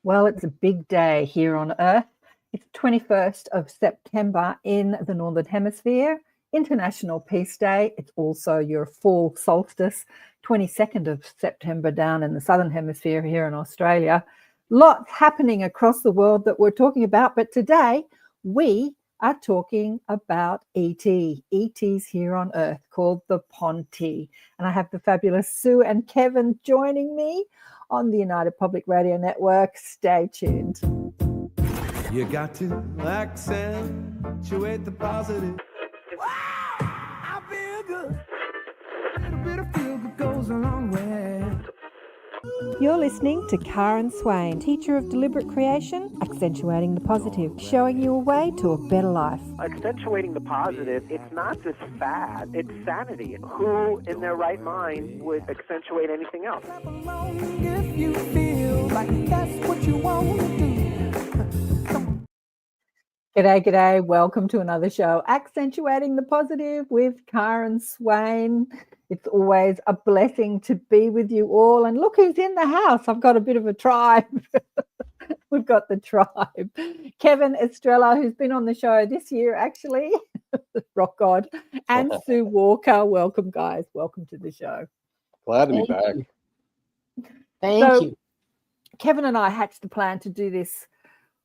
Well, it's a big day here on Earth. It's 21st of September in the Northern Hemisphere, International Peace Day. It's also your fall solstice, 22nd of September down in the Southern Hemisphere here in Australia. Lots happening across the world that we're talking about, but today we are talking about ETs here on Earth called the Ponti. And I have the fabulous Sue and Kevin joining me on the United Public Radio Network. Stay tuned. You got to accentuate the positive. Wow, I feel good. A little bit of feel good goes a long way. You're listening to Karen Swain, teacher of deliberate creation, accentuating the positive, showing you a way to a better life. Accentuating the positive, it's not just fad, it's sanity. Who in their right mind would accentuate anything else? If you feel like that's what you want to do. G'day. Welcome to another show, Accentuating the Positive with Karen Swain. It's always a blessing to be with you all. And look who's in the house. I've got a bit of a tribe. We've got the tribe. Kevin, Estrella, who's been on the show this year, actually, rock god, and Sue Walker. Welcome, guys. Welcome to the show. Glad to be back. Thank you. Kevin and I hatched a plan to do this.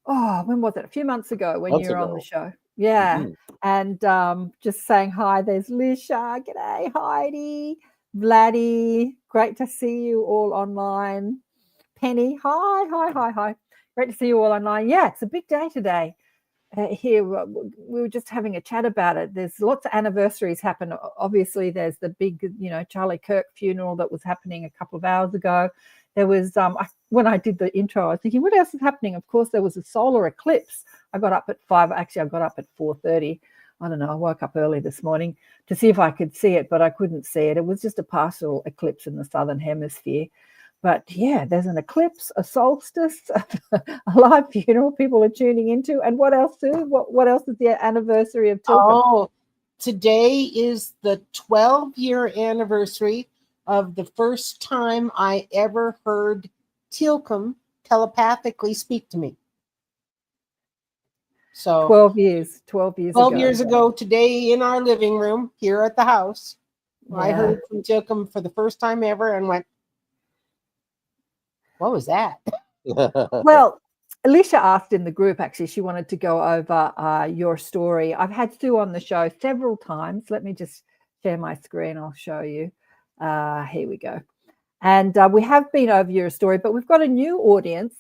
Oh, when was it? A few months ago when you were on the show. Yeah. Mm-hmm. And just saying hi. There's Lisha. G'day, Heidi. Vladdy. Great to see you all online. Penny. Hi. Great to see you all online. Yeah, it's a big day today. Here, we were just having a chat about it. There's lots of anniversaries happen. Obviously, there's the big, Charlie Kirk funeral that was happening a couple of hours ago. There was, when I did the intro, I was thinking, what else is happening? Of course, there was a solar eclipse. I got up at 5. Actually, I got up at 4:30. I don't know. I woke up early this morning to see if I could see it, but I couldn't see it. It was just a partial eclipse in the Southern Hemisphere. But yeah, there's an eclipse, a solstice, a live funeral people are tuning into. And what else, Sue? What else is the anniversary of Tilcomb? Oh, today is the 12-year anniversary of the first time I ever heard Tilcomb telepathically speak to me. So 12 years ago. 12 years ago today in our living room here at the house, I heard from Tilcomb for the first time ever and went, what was that? Well, Alicia asked in the group, actually, she wanted to go over your story. I've had Sue on the show several times. Let me just share my screen. I'll show you. Here we go. And we have been over your story, but we've got a new audience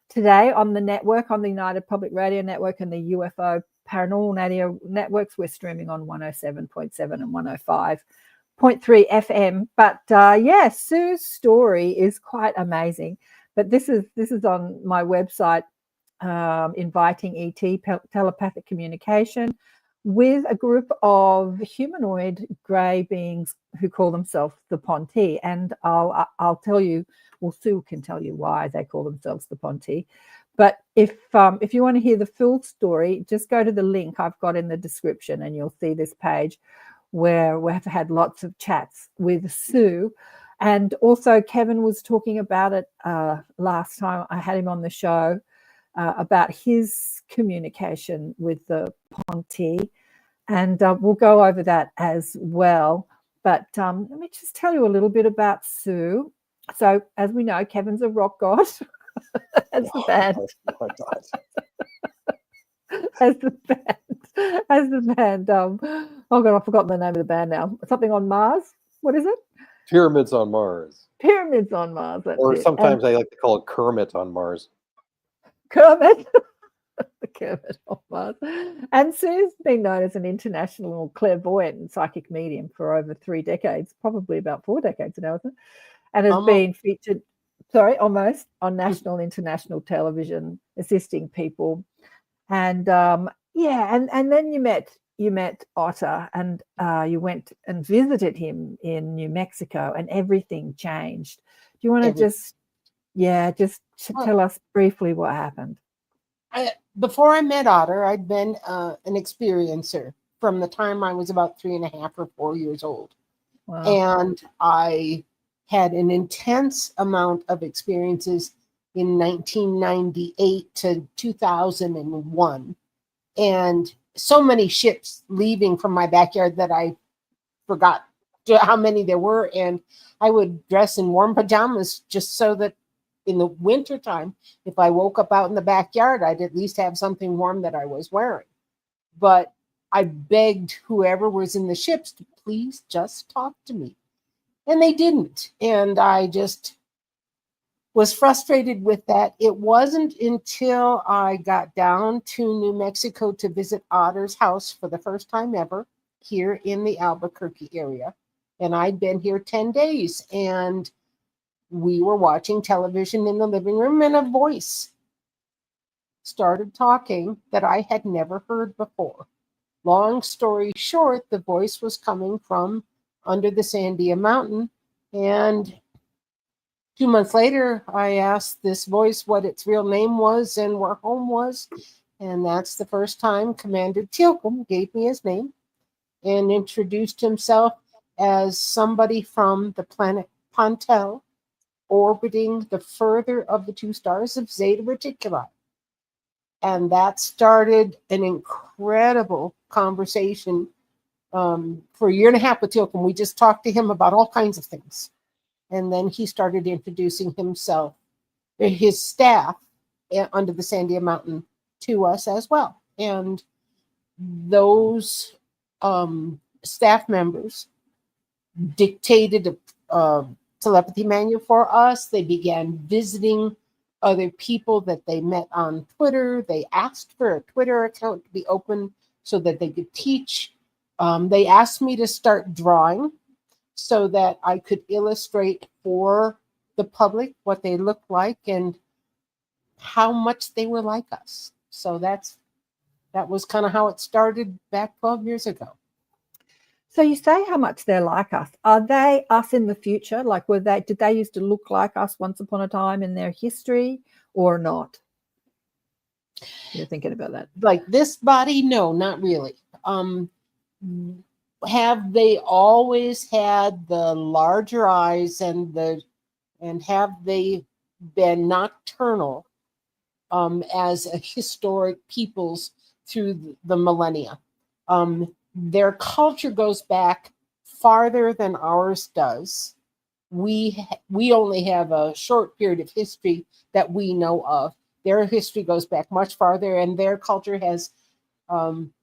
today on the network, on the United Public Radio Network and the UFO Paranormal Radio Networks. We're streaming on 107.7 and 105.3 FM. But Sue's story is quite amazing. But this is on my website, inviting ET telepathic communication with a group of humanoid grey beings who call themselves the Ponti. And I'll tell you, well, Sue can tell you why they call themselves the Ponti. But if you want to hear the full story, just go to the link I've got in the description and you'll see this page where we have had lots of chats with Sue. And also Kevin was talking about it last time I had him on the show, about his communication with the Ponti, and we'll go over that as well. But let me just tell you a little bit about Sue. So, as we know, Kevin's a rock god. As the band. As the band. Oh God, I've forgotten the name of the band now. Something on Mars. What is it? Pyramids on Mars. Pyramids on Mars. Or sometimes they like to call it Kermit on Mars. Kermit. Kermit on Mars. And Sue's been known as an international clairvoyant and psychic medium for over 3 decades, probably about 4 decades now, isn't it? And has been featured, almost, on national and international television, assisting people. And and then you met Otter, and you went and visited him in New Mexico, and everything changed. Do you want to just tell us briefly what happened? Before I met Otter, I'd been an experiencer from the time I was about 3.5 or 4 years old. Wow. And I had an intense amount of experiences in 1998 to 2001. And so many ships leaving from my backyard that I forgot how many there were. And I would dress in warm pajamas just so that in the wintertime, if I woke up out in the backyard, I'd at least have something warm that I was wearing. But I begged whoever was in the ships to please just talk to me. And they didn't. And I just was frustrated with that. It wasn't until I got down to New Mexico to visit Otter's house for the first time ever here in the Albuquerque area. And I'd been here 10 days, and we were watching television in the living room, and a voice started talking that I had never heard before. Long story short, the voice was coming from under the Sandia Mountain, and 2 months later, I asked this voice what its real name was and where home was. And that's the first time Commander Tilcomb gave me his name and introduced himself as somebody from the planet Pontel, orbiting the further of the two stars of Zeta Reticuli. And that started an incredible conversation for a year and a half with Tilcomb. We just talked to him about all kinds of things. And then he started introducing himself, his staff under the Sandia Mountain, to us as well. And those staff members dictated a telepathy manual for us. They began visiting other people that they met on Twitter. They asked for a Twitter account to be open so that they could teach. They asked me to start drawing so that I could illustrate for the public what they looked like and how much they were like us. So that was kind of how it started back 12 years ago. So you say how much they're like us. Are they us in the future? Like, did they used to look like us once upon a time in their history, or not? You're thinking about that. Like this body? No, not really. Have they always had the larger eyes and have they been nocturnal as a historic peoples through the millennia? Their culture goes back farther than ours does. We only have a short period of history that we know of. Their history goes back much farther, and their culture has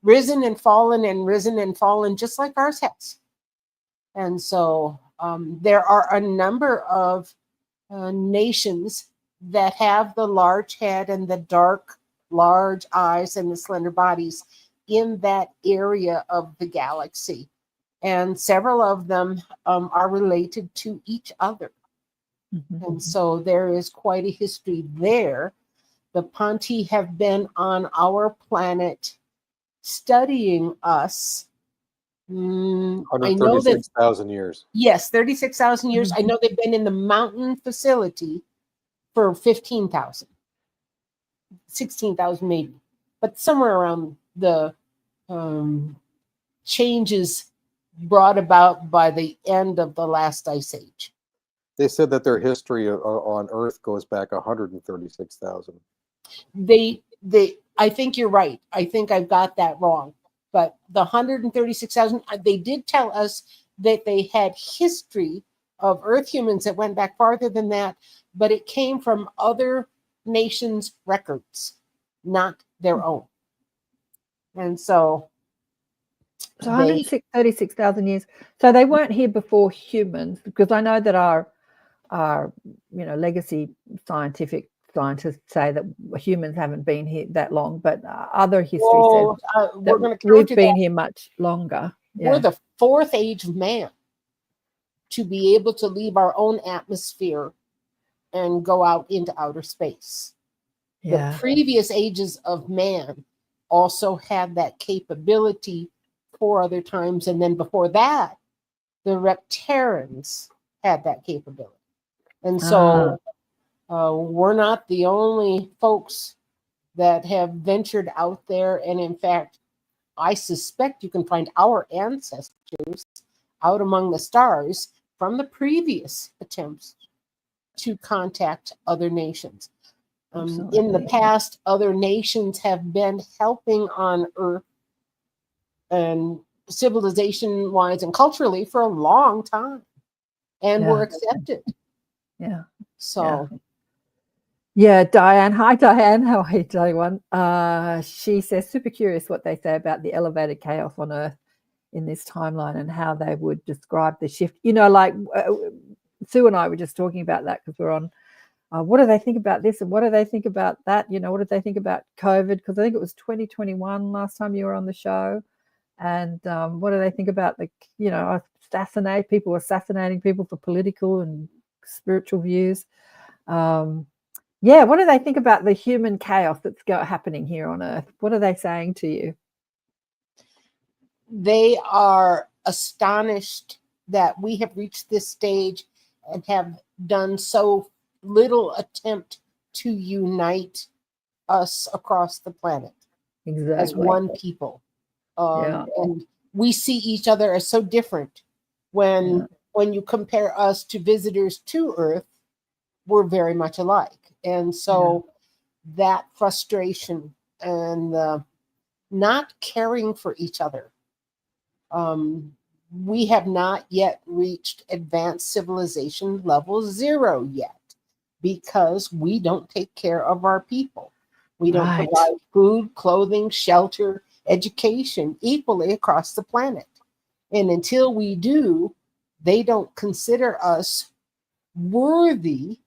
risen and fallen just like ours has. And so there are a number of nations that have the large head and the dark, large eyes and the slender bodies in that area of the galaxy. And several of them are related to each other. Mm-hmm. And so there is quite a history there. The Ponti have been on our planet studying us. 136,000 years. Yes, 36,000 years. Mm-hmm. I know they've been in the mountain facility for 15,000, 16,000 maybe, but somewhere around the changes brought about by the end of the last ice age. They said that their history on Earth goes back 136,000. I think you're right. I think I've got that wrong. But the 136,000, they did tell us that they had history of Earth humans that went back farther than that, but it came from other nations' records, not their own. And so 136,000 years. So they weren't here before humans, because I know that our legacy scientists say that humans haven't been here that long, but other history says we've been here much longer. Yeah. We're the fourth age of man to be able to leave our own atmosphere and go out into outer space. Yeah. The previous ages of man also had that capability 4 other times, and then before that, the Reptarians had that capability. And so we're not the only folks that have ventured out there. And in fact, I suspect you can find our ancestors out among the stars from the previous attempts to contact other nations. In the Absolutely. past, other nations have been helping on Earth and civilization-wise and culturally for a long time, and were Yeah. accepted. Yeah. So Yeah, Diane. Hi, Diane. How are you, everyone? She says, super curious what they say about the elevated chaos on Earth in this timeline and how they would describe the shift. You know, like Sue and I were just talking about that because we're on. What do they think about this and what do they think about that? You know, what did they think about COVID? Because I think it was 2021 last time you were on the show. And what do they think about the, you know, assassinating people for political and spiritual views? Yeah, what do they think about the human chaos that's happening here on Earth? What are they saying to you? they are astonished that we have reached this stage and have done so little attempt to unite us across the planet as Exactly. one people. Yeah. And we see each other as so different. When you compare us to visitors to Earth, we're very much alike. And so that frustration and not caring for each other. We have not yet reached advanced civilization level 0 yet because we don't take care of our people. We don't Right. provide food, clothing, shelter, education equally across the planet. And until we do, they don't consider us worthy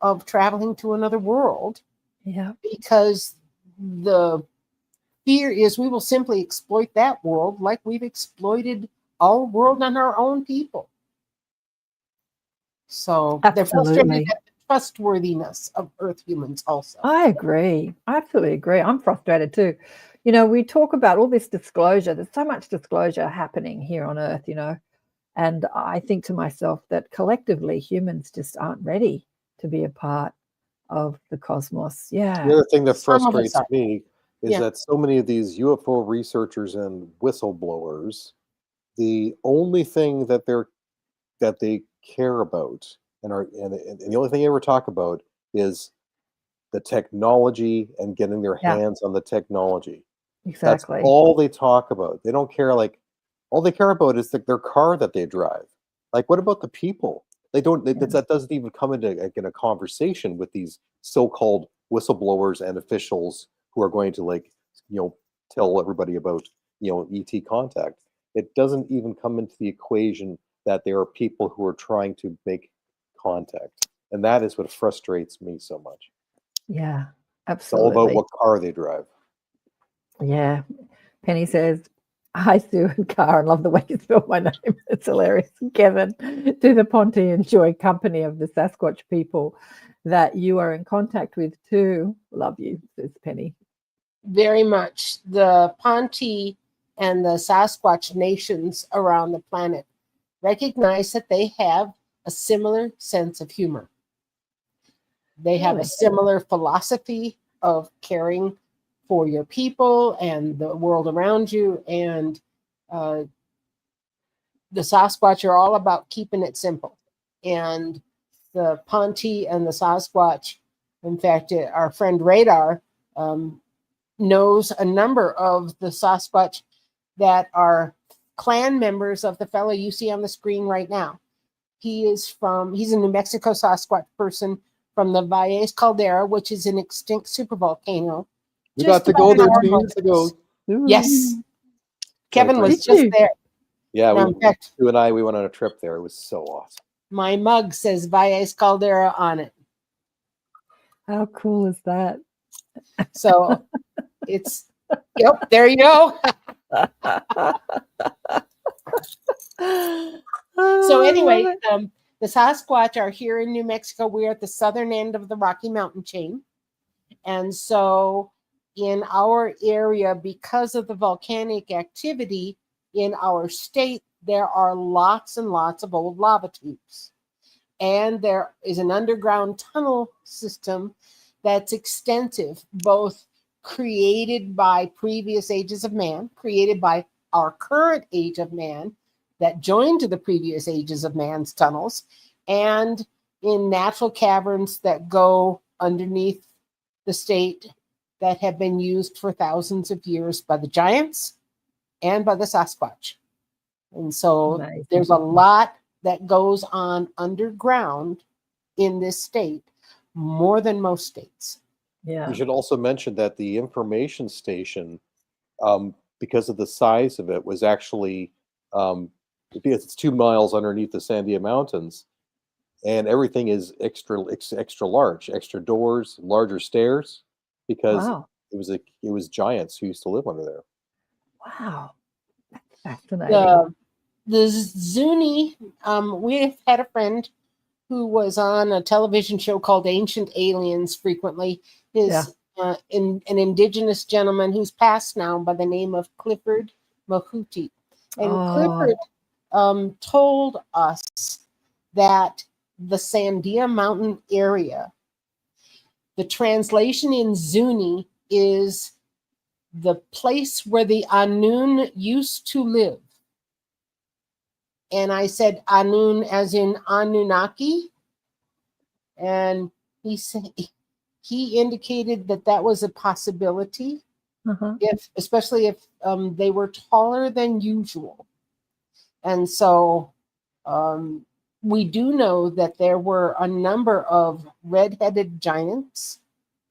of traveling to another world. Yeah. Because the fear is we will simply exploit that world like we've exploited our world and our own people. So they're frustrated at the trustworthiness of Earth humans also. I agree. I absolutely agree. I'm frustrated too. You know, we talk about all this disclosure. There's so much disclosure happening here on Earth, you know, and I think to myself that collectively humans just aren't ready to be a part of the cosmos. Yeah. The other thing that Some of us frustrates are. me is that so many of these UFO researchers and whistleblowers, the only thing that they care about and the only thing they ever talk about is the technology and getting their Yeah. hands on the technology. That's Exactly. all they talk about. They don't care. Like, all they care about is their car that they drive. Like, what about the people? They don't. That doesn't even come into in a conversation with these so-called whistleblowers and officials who are going to, like, tell everybody about ET contact. It doesn't even come into the equation that there are people who are trying to make contact, and that is what frustrates me so much. Yeah, It's all about absolutely. what car they drive. Yeah. Penny says, hi, Sue and Karen. Love the way you spell my name. It's hilarious. Kevin, do the Ponte enjoy company of the Sasquatch people that you are in contact with too? Love you, says Penny. Very much. The Ponte and the Sasquatch nations around the planet recognize that they have a similar sense of humor. They have a similar philosophy of caring for your people and the world around you. And the Sasquatch are all about keeping it simple. And the Ponte and the Sasquatch, in fact, our friend Radar knows a number of the Sasquatch that are clan members of the fellow you see on the screen right now. He's a New Mexico Sasquatch person from the Valles Caldera, which is an extinct supervolcano. We got to go there 2 years ago. Yes. Kevin was just there. Yeah, in fact, Sue and I, we went on a trip there. It was so awesome. My mug says Valles Caldera on it. How cool is that? So it's, yep, there you go. So anyway, the Sasquatch are here in New Mexico. We're at the southern end of the Rocky Mountain chain. And so in our area, because of the volcanic activity in our state, there are lots and lots of old lava tubes. And there is an underground tunnel system that's extensive, both created by previous ages of man, created by our current age of man, that joined to the previous ages of man's tunnels, and in natural caverns that go underneath the state that have been used for thousands of years by the giants and by the Sasquatch. And so Amazing. there's a lot that goes on underground in this state, more than most states. Yeah. You should also mention that the information station, because of the size of it, was actually because it's 2 miles underneath the Sandia Mountains, and everything is extra large, extra doors, larger stairs, because Wow. it was giants who used to live under there. Wow. That's fascinating. The Zuni, we've had a friend who was on a television show called Ancient Aliens frequently. Is an indigenous gentleman who's passed now by the name of Clifford Mahuti. And Clifford told us that the Sandia Mountain area, the translation in Zuni is the place where the Anun used to live. And I said Anun as in Anunnaki. And he said, he indicated that that was a possibility, especially if they were taller than usual. And so we do know that there were a number of red-headed giants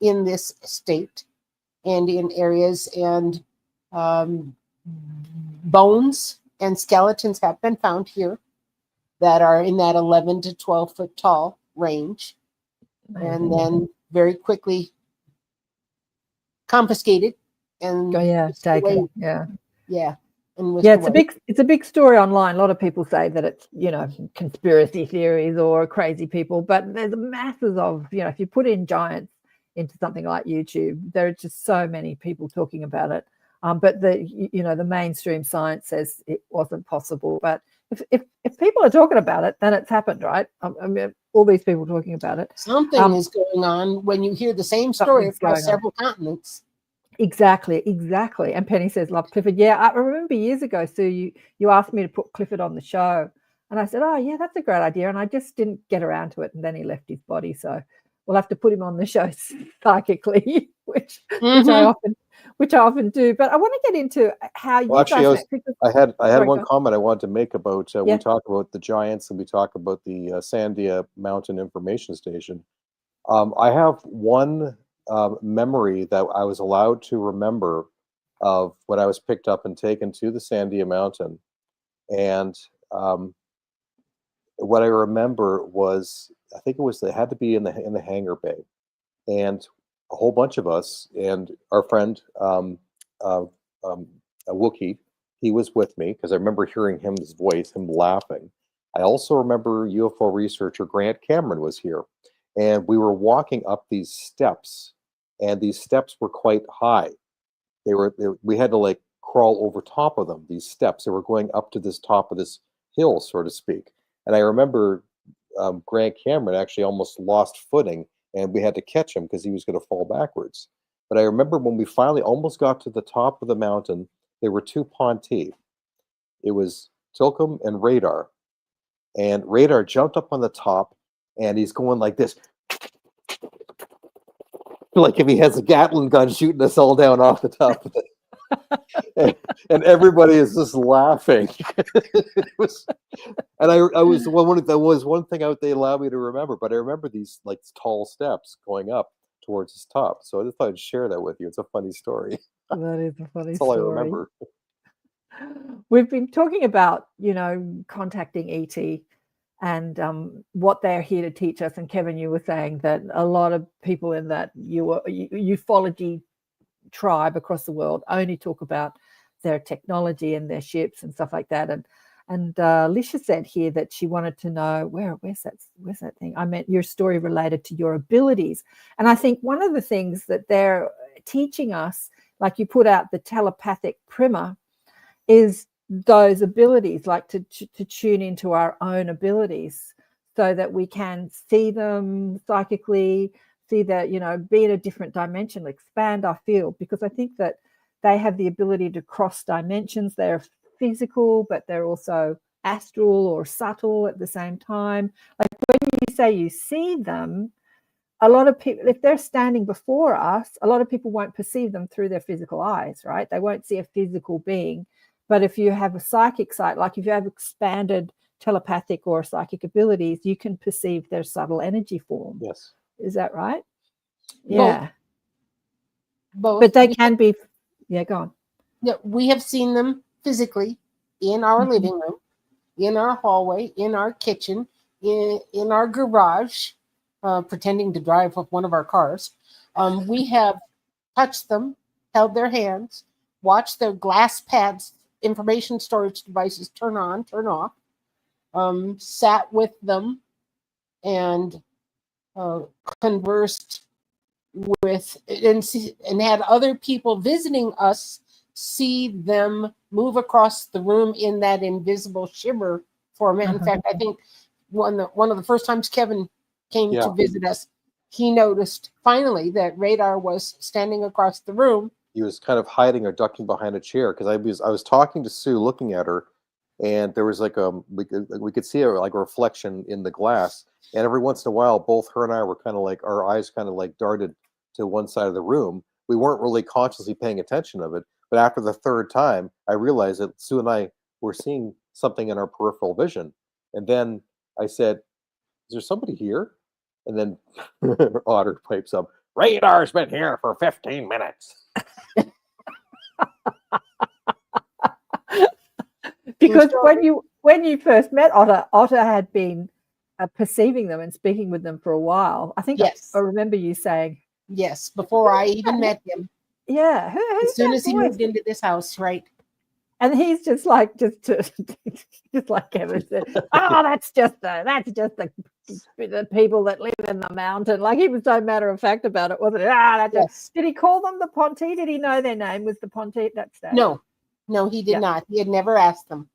in this state and in areas, and bones and skeletons have been found here that are in that 11 to 12 foot tall range. And then very quickly confiscated and taken. And it's a big story online. A lot of people say that it's, you know, conspiracy theories or crazy people, but there's masses of, you know, if you put in giants into something like YouTube, there are just so many people talking about it. But the mainstream science says it wasn't possible. But if people are talking about it, then it's happened, right? I mean, all these people talking about it. Something is going on when you hear the same story across several continents. Exactly. And Penny says, love Clifford. Yeah, I remember years ago, Sue, you asked me to put Clifford on the show. And I said, oh, yeah, that's a great idea. And I just didn't get around to it. And then he left his body. So we'll have to put him on the show psychically, which I often do. But I want to get into how you guys... I had one comment I wanted to make about, we talk about the giants and we talk about the Sandia Mountain Information Station. I have one memory that I was allowed to remember of when I was picked up and taken to the Sandia Mountain. And what I remember was, I think it had to be in the hangar bay. And a whole bunch of us and our friend Wookie, he was with me because I remember hearing his voice, him laughing. I also remember UFO researcher Grant Cameron was here, and we were walking up these steps, and these steps were quite high. We had to like crawl over top of them, these steps. They were going up to this top of this hill, so to speak. And I remember Grant Cameron actually almost lost footing, and we had to catch him because he was going to fall backwards. But I remember when we finally almost got to the top of the mountain, there were two Ponti. It was Tilcum and Radar. And Radar jumped up on the top, and he's going like this. Like if he has a Gatling gun shooting us all down off the top of it. and everybody is just laughing. That was one thing they allowed me to remember, but I remember these like tall steps going up towards his top. So I just thought I'd share that with you. It's a funny story. That is a funny story. That's all I remember. We've been talking about, you know, contacting ET and what they're here to teach us. And Kevin, you were saying that a lot of people in that ufology tribe across the world only talk about their technology and their ships and stuff like that. And Lisha said here that she wanted to know where's that thing? I meant your story related to your abilities. And I think one of the things that they're teaching us, like you put out the telepathic primer, is those abilities, like to tune into our own abilities so that we can see them psychically, see that, you know, be in a different dimension, expand our field, because I think that they have the ability to cross dimensions. They're physical, but they're also astral or subtle at the same time. Like when you say you see them, a lot of people, if they're standing before us, a lot of people won't perceive them through their physical eyes, right? They won't see a physical being. But if you have a psychic sight, like if you have expanded telepathic or psychic abilities, you can perceive their subtle energy form. Yes. Is that right? Both. Yeah. Both. But they can be, yeah, go on. Yeah, we have seen them physically in our living room, in our hallway, in our kitchen, in our garage, pretending to drive with one of our cars. We have touched them, held their hands, watched their glass pads, information storage devices turn on, turn off, sat with them and conversed with and had other people visiting us see them move across the room in that invisible shimmer format. In fact, I think one of the first times Kevin came to visit us, he noticed finally that Radar was standing across the room. He was kind of hiding or ducking behind a chair because I was talking to Sue, looking at her, and there was like we could see like a reflection in the glass, and every once in a while, both her and I were kind of like our eyes kind of like darted to one side of the room. We weren't really consciously paying attention of it, but after the third time, I realized that Sue and I were seeing something in our peripheral vision, and then I said, "Is there somebody here?" And then Otter pipes up, "Radar's been here for 15 minutes." Because when you first met Otter had been perceiving them and speaking with them for a while. I think I remember you saying, yes, before I even met him. Yeah, as soon as he moved into this house, right? And he's just like like Kevin said, "Oh, that's just the people that live in the mountain." Like he was so matter of fact about it, wasn't it? Did he call them the Ponte? Did he know their name was the Ponte at that stage? No, he did not. He had never asked them.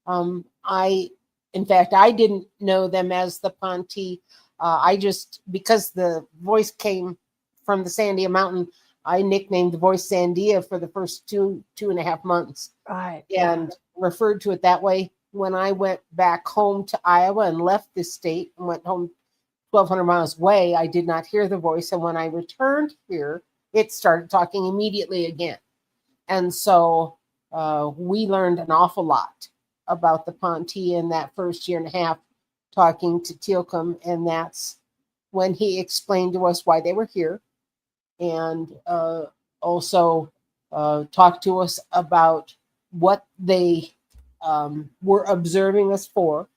In fact, I didn't know them as the Ponte. I just, because the voice came from the Sandia Mountain, I nicknamed the voice Sandia for the first two and a half months. Right. And referred to it that way. When I went back home to Iowa and left this state and went home 1,200 miles away, I did not hear the voice. And when I returned here, it started talking immediately again. And so we learned an awful lot about the Ponte in that first year and a half talking to Teal'c, and that's when he explained to us why they were here, and also talked to us about what they were observing us for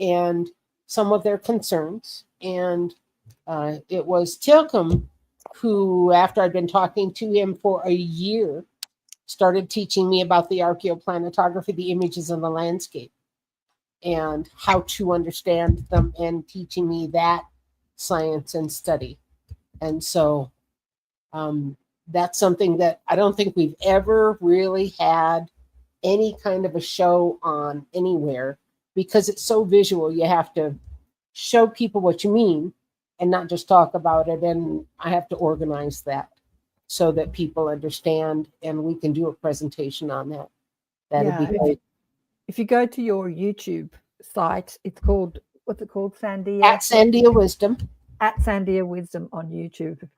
and some of their concerns. And it was Teal'c who, after I'd been talking to him for a year, started teaching me about the archaeoplanetography, the images in the landscape, and how to understand them, and teaching me that science and study. And so that's something that I don't think we've ever really had any kind of a show on anywhere, because it's so visual. You have to show people what you mean and not just talk about it. And I have to organize that so that people understand, and we can do a presentation on that. That'd be great. If you go to your YouTube site, it's called, what's it called? Sandia? At Sandia Wisdom. At Sandia Wisdom on YouTube.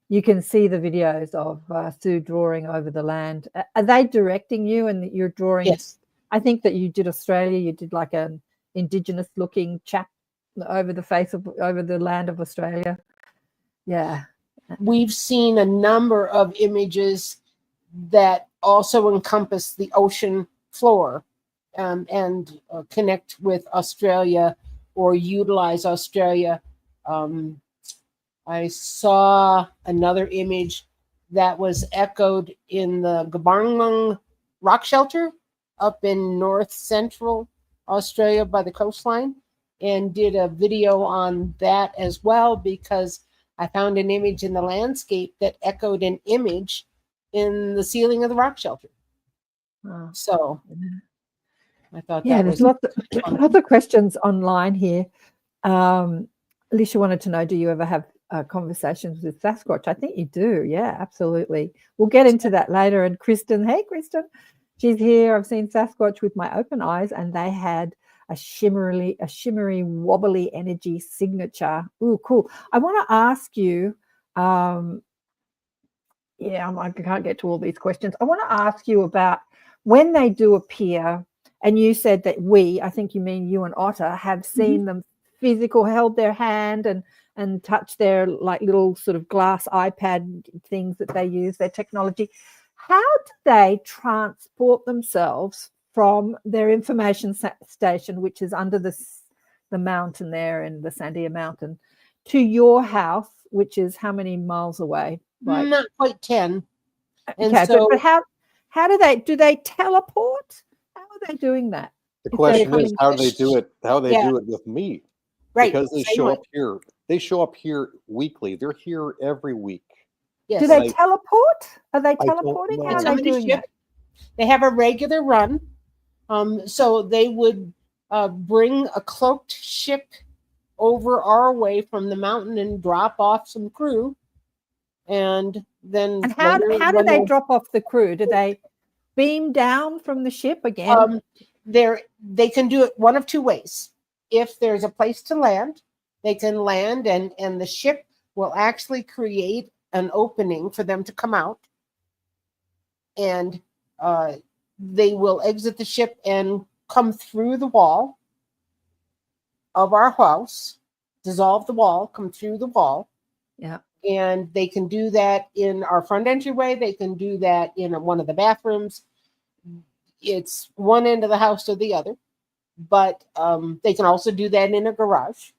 You can see the videos of Sue drawing over the land. Are they directing you, and you're drawing? Yes. I think that you did Australia. You did like an indigenous looking chap over the land of Australia. Yeah. We've seen a number of images that also encompass the ocean floor and connect with Australia or utilize Australia. I saw another image that was echoed in the Gabarngung rock shelter up in north central Australia by the coastline, and did a video on that as well, because I found an image in the landscape that echoed an image in the ceiling of the rock shelter. So I thought that was there's lots of questions online here. Alicia wanted to know, do you ever have conversations with Sasquatch? I think you do. Yeah, absolutely. We'll get into that later. And Kristen, hey, Kristen, she's here. I've seen Sasquatch with my open eyes, and they had a shimmery, wobbly energy signature. Ooh, cool. I want to ask you, I can't get to all these questions. I want to ask you about when they do appear, and you said that I think you mean you and Otter, have seen them physical, held their hand and touched their like little sort of glass iPad things that they use, their technology. How do they transport themselves from their information station, which is under the mountain there in the Sandia Mountain, to your house, which is how many miles away? Like, not quite 10. And okay, so, but how do they teleport? How are they doing that? The question is, how do they do it? How do they Yeah. do it with me? right. Because they same show way. up here. They show up here weekly. They're here every week. Yes. Do they I- teleport? Are they don't teleporting? know. How It's are on they the doing ship. that? They have a regular run. So they would bring a cloaked ship over our way from the mountain and drop off some crew. And then And how later, do when they drop off the crew? Do they beam down from the ship again? they can do it one of two ways. If there's a place to land, they can land and the ship will actually create an opening for them to come out. And they will exit the ship and come through the wall of our house, dissolve the wall, come through the wall. Yeah. And they can do that in our front entryway. They can do that in one of the bathrooms. It's one end of the house or the other. But they can also do that in a garage.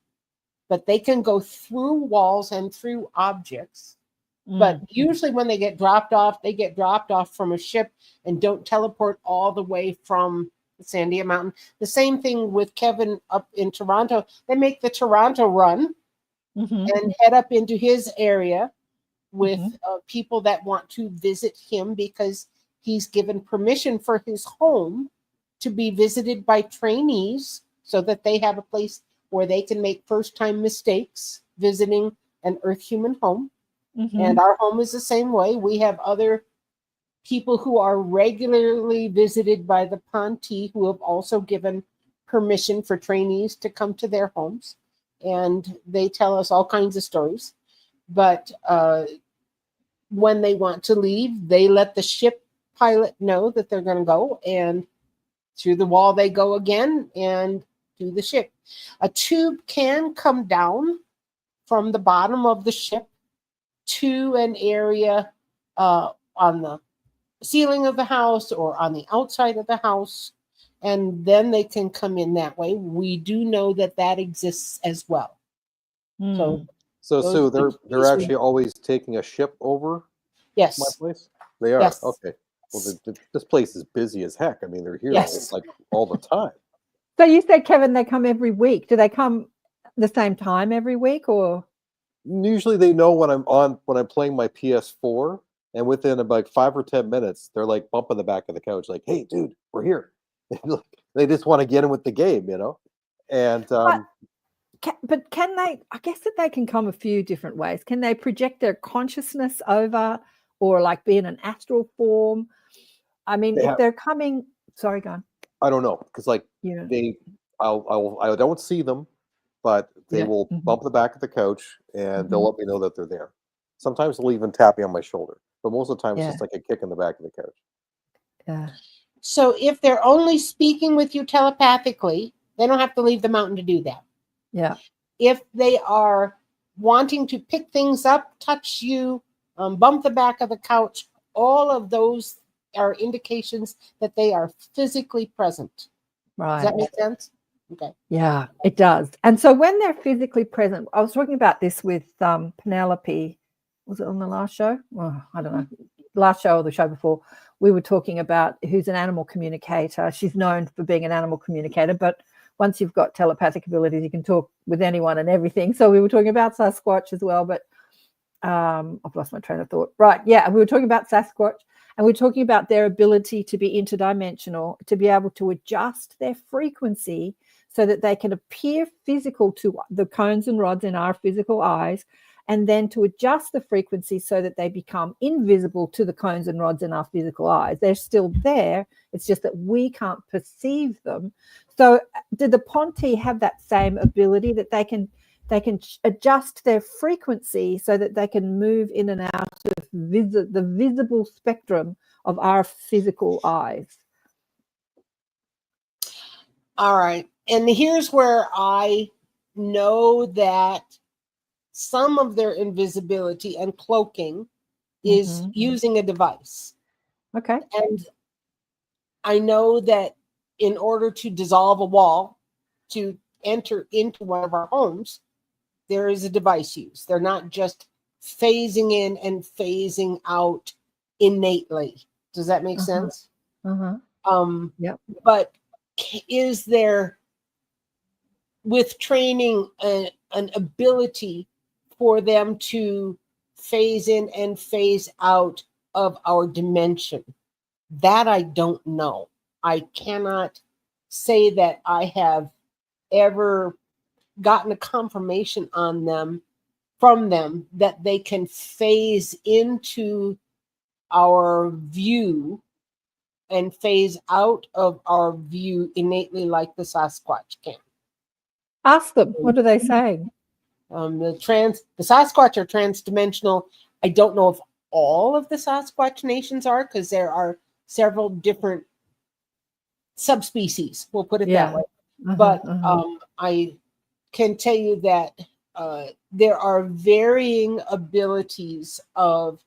But they can go through walls and through objects. But usually when they get dropped off, they get dropped off from a ship and don't teleport all the way from the Sandia Mountain. The same thing with Kevin up in Toronto. They make the Toronto run and head up into his area with people that want to visit him because he's given permission for his home to be visited by trainees so that they have a place where they can make first-time mistakes visiting an Earth human home. And our home is the same way. We have other people who are regularly visited by the Ponte who have also given permission for trainees to come to their homes. And they tell us all kinds of stories. But when they want to leave, they let the ship pilot know that they're going to go. And through the wall they go again and to the ship. A tube can come down from the bottom of the ship to an area on the ceiling of the house or on the outside of the house, and then they can come in that way. We do know that exists as well. So Sue, they're actually always taking a ship over yes, my place? They are? Yes. Okay. Well, this place is busy as heck. I mean, they're here Yes. all the time. So you said, Kevin, they come every week. Do they come the same time every week, or? Usually they know when I'm playing my PS4, and within about 5 or 10 minutes, they're like bumping the back of the couch, like, "Hey, dude, we're here." They just want to get in with the game, you know. And But can they? I guess that they can come a few different ways. Can they project their consciousness over, or like be in an astral form? I mean, if they're coming, sorry, go on. I don't know, because like Yeah. I don't see them, but they will bump the back of the couch and they'll let me know that they're there. Sometimes they'll even tap me on my shoulder, but most of the time it's just like a kick in the back of the couch. Yeah. So if they're only speaking with you telepathically, they don't have to leave the mountain to do that. Yeah. If they are wanting to pick things up, touch you, bump the back of the couch, all of those are indications that they are physically present. Right. Does that make sense? Okay. Yeah, it does. And so when they're physically present, I was talking about this with Penelope. Was it on the last show? Well, I don't know. Last show or the show before, we were talking about who's an animal communicator. She's known for being an animal communicator, but once you've got telepathic abilities, you can talk with anyone and everything. So we were talking about Sasquatch as well, but I've lost my train of thought. Right. Yeah. We were talking about Sasquatch, and we're talking about their ability to be interdimensional, to be able to adjust their frequency so that they can appear physical to the cones and rods in our physical eyes, and then to adjust the frequency so that they become invisible to the cones and rods in our physical eyes. They're still there. It's just that we can't perceive them. So do the Ponti have that same ability that they can adjust their frequency so that they can move in and out of the visible spectrum of our physical eyes? All right. And here's where I know that some of their invisibility and cloaking is using a device. Okay. And I know that in order to dissolve a wall, to enter into one of our homes, there is a device used. They're not just phasing in and phasing out innately. Does that make sense? Yep. But is there, with training, an ability for them to phase in and phase out of our dimension? That I don't know. I cannot say that I have ever gotten a confirmation on them from them that they can phase into our view and phase out of our view innately like the Sasquatch can. Ask them. What are they saying? The Sasquatch are transdimensional. I don't know if all of the Sasquatch nations are, because there are several different subspecies. We'll put it that way. But I can tell you that there are varying abilities of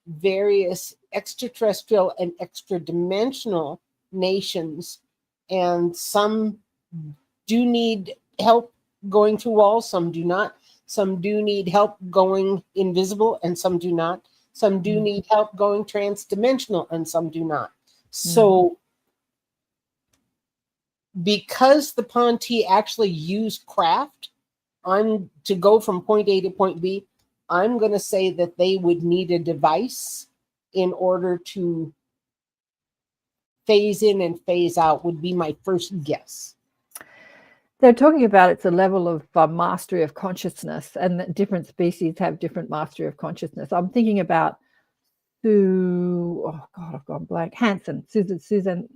various extraterrestrial and extra-dimensional nations, and some do need help going through walls, some do not. Some do need help going invisible, and some do not. Some do need help going transdimensional, and some do not. So because the Ponti actually use craft to go from point A to point B, I'm going to say that they would need a device in order to phase in and phase out, would be my first guess. They're talking about it's a level of mastery of consciousness, and that different species have different mastery of consciousness. I'm thinking about I've gone blank. Hansen, Suzanne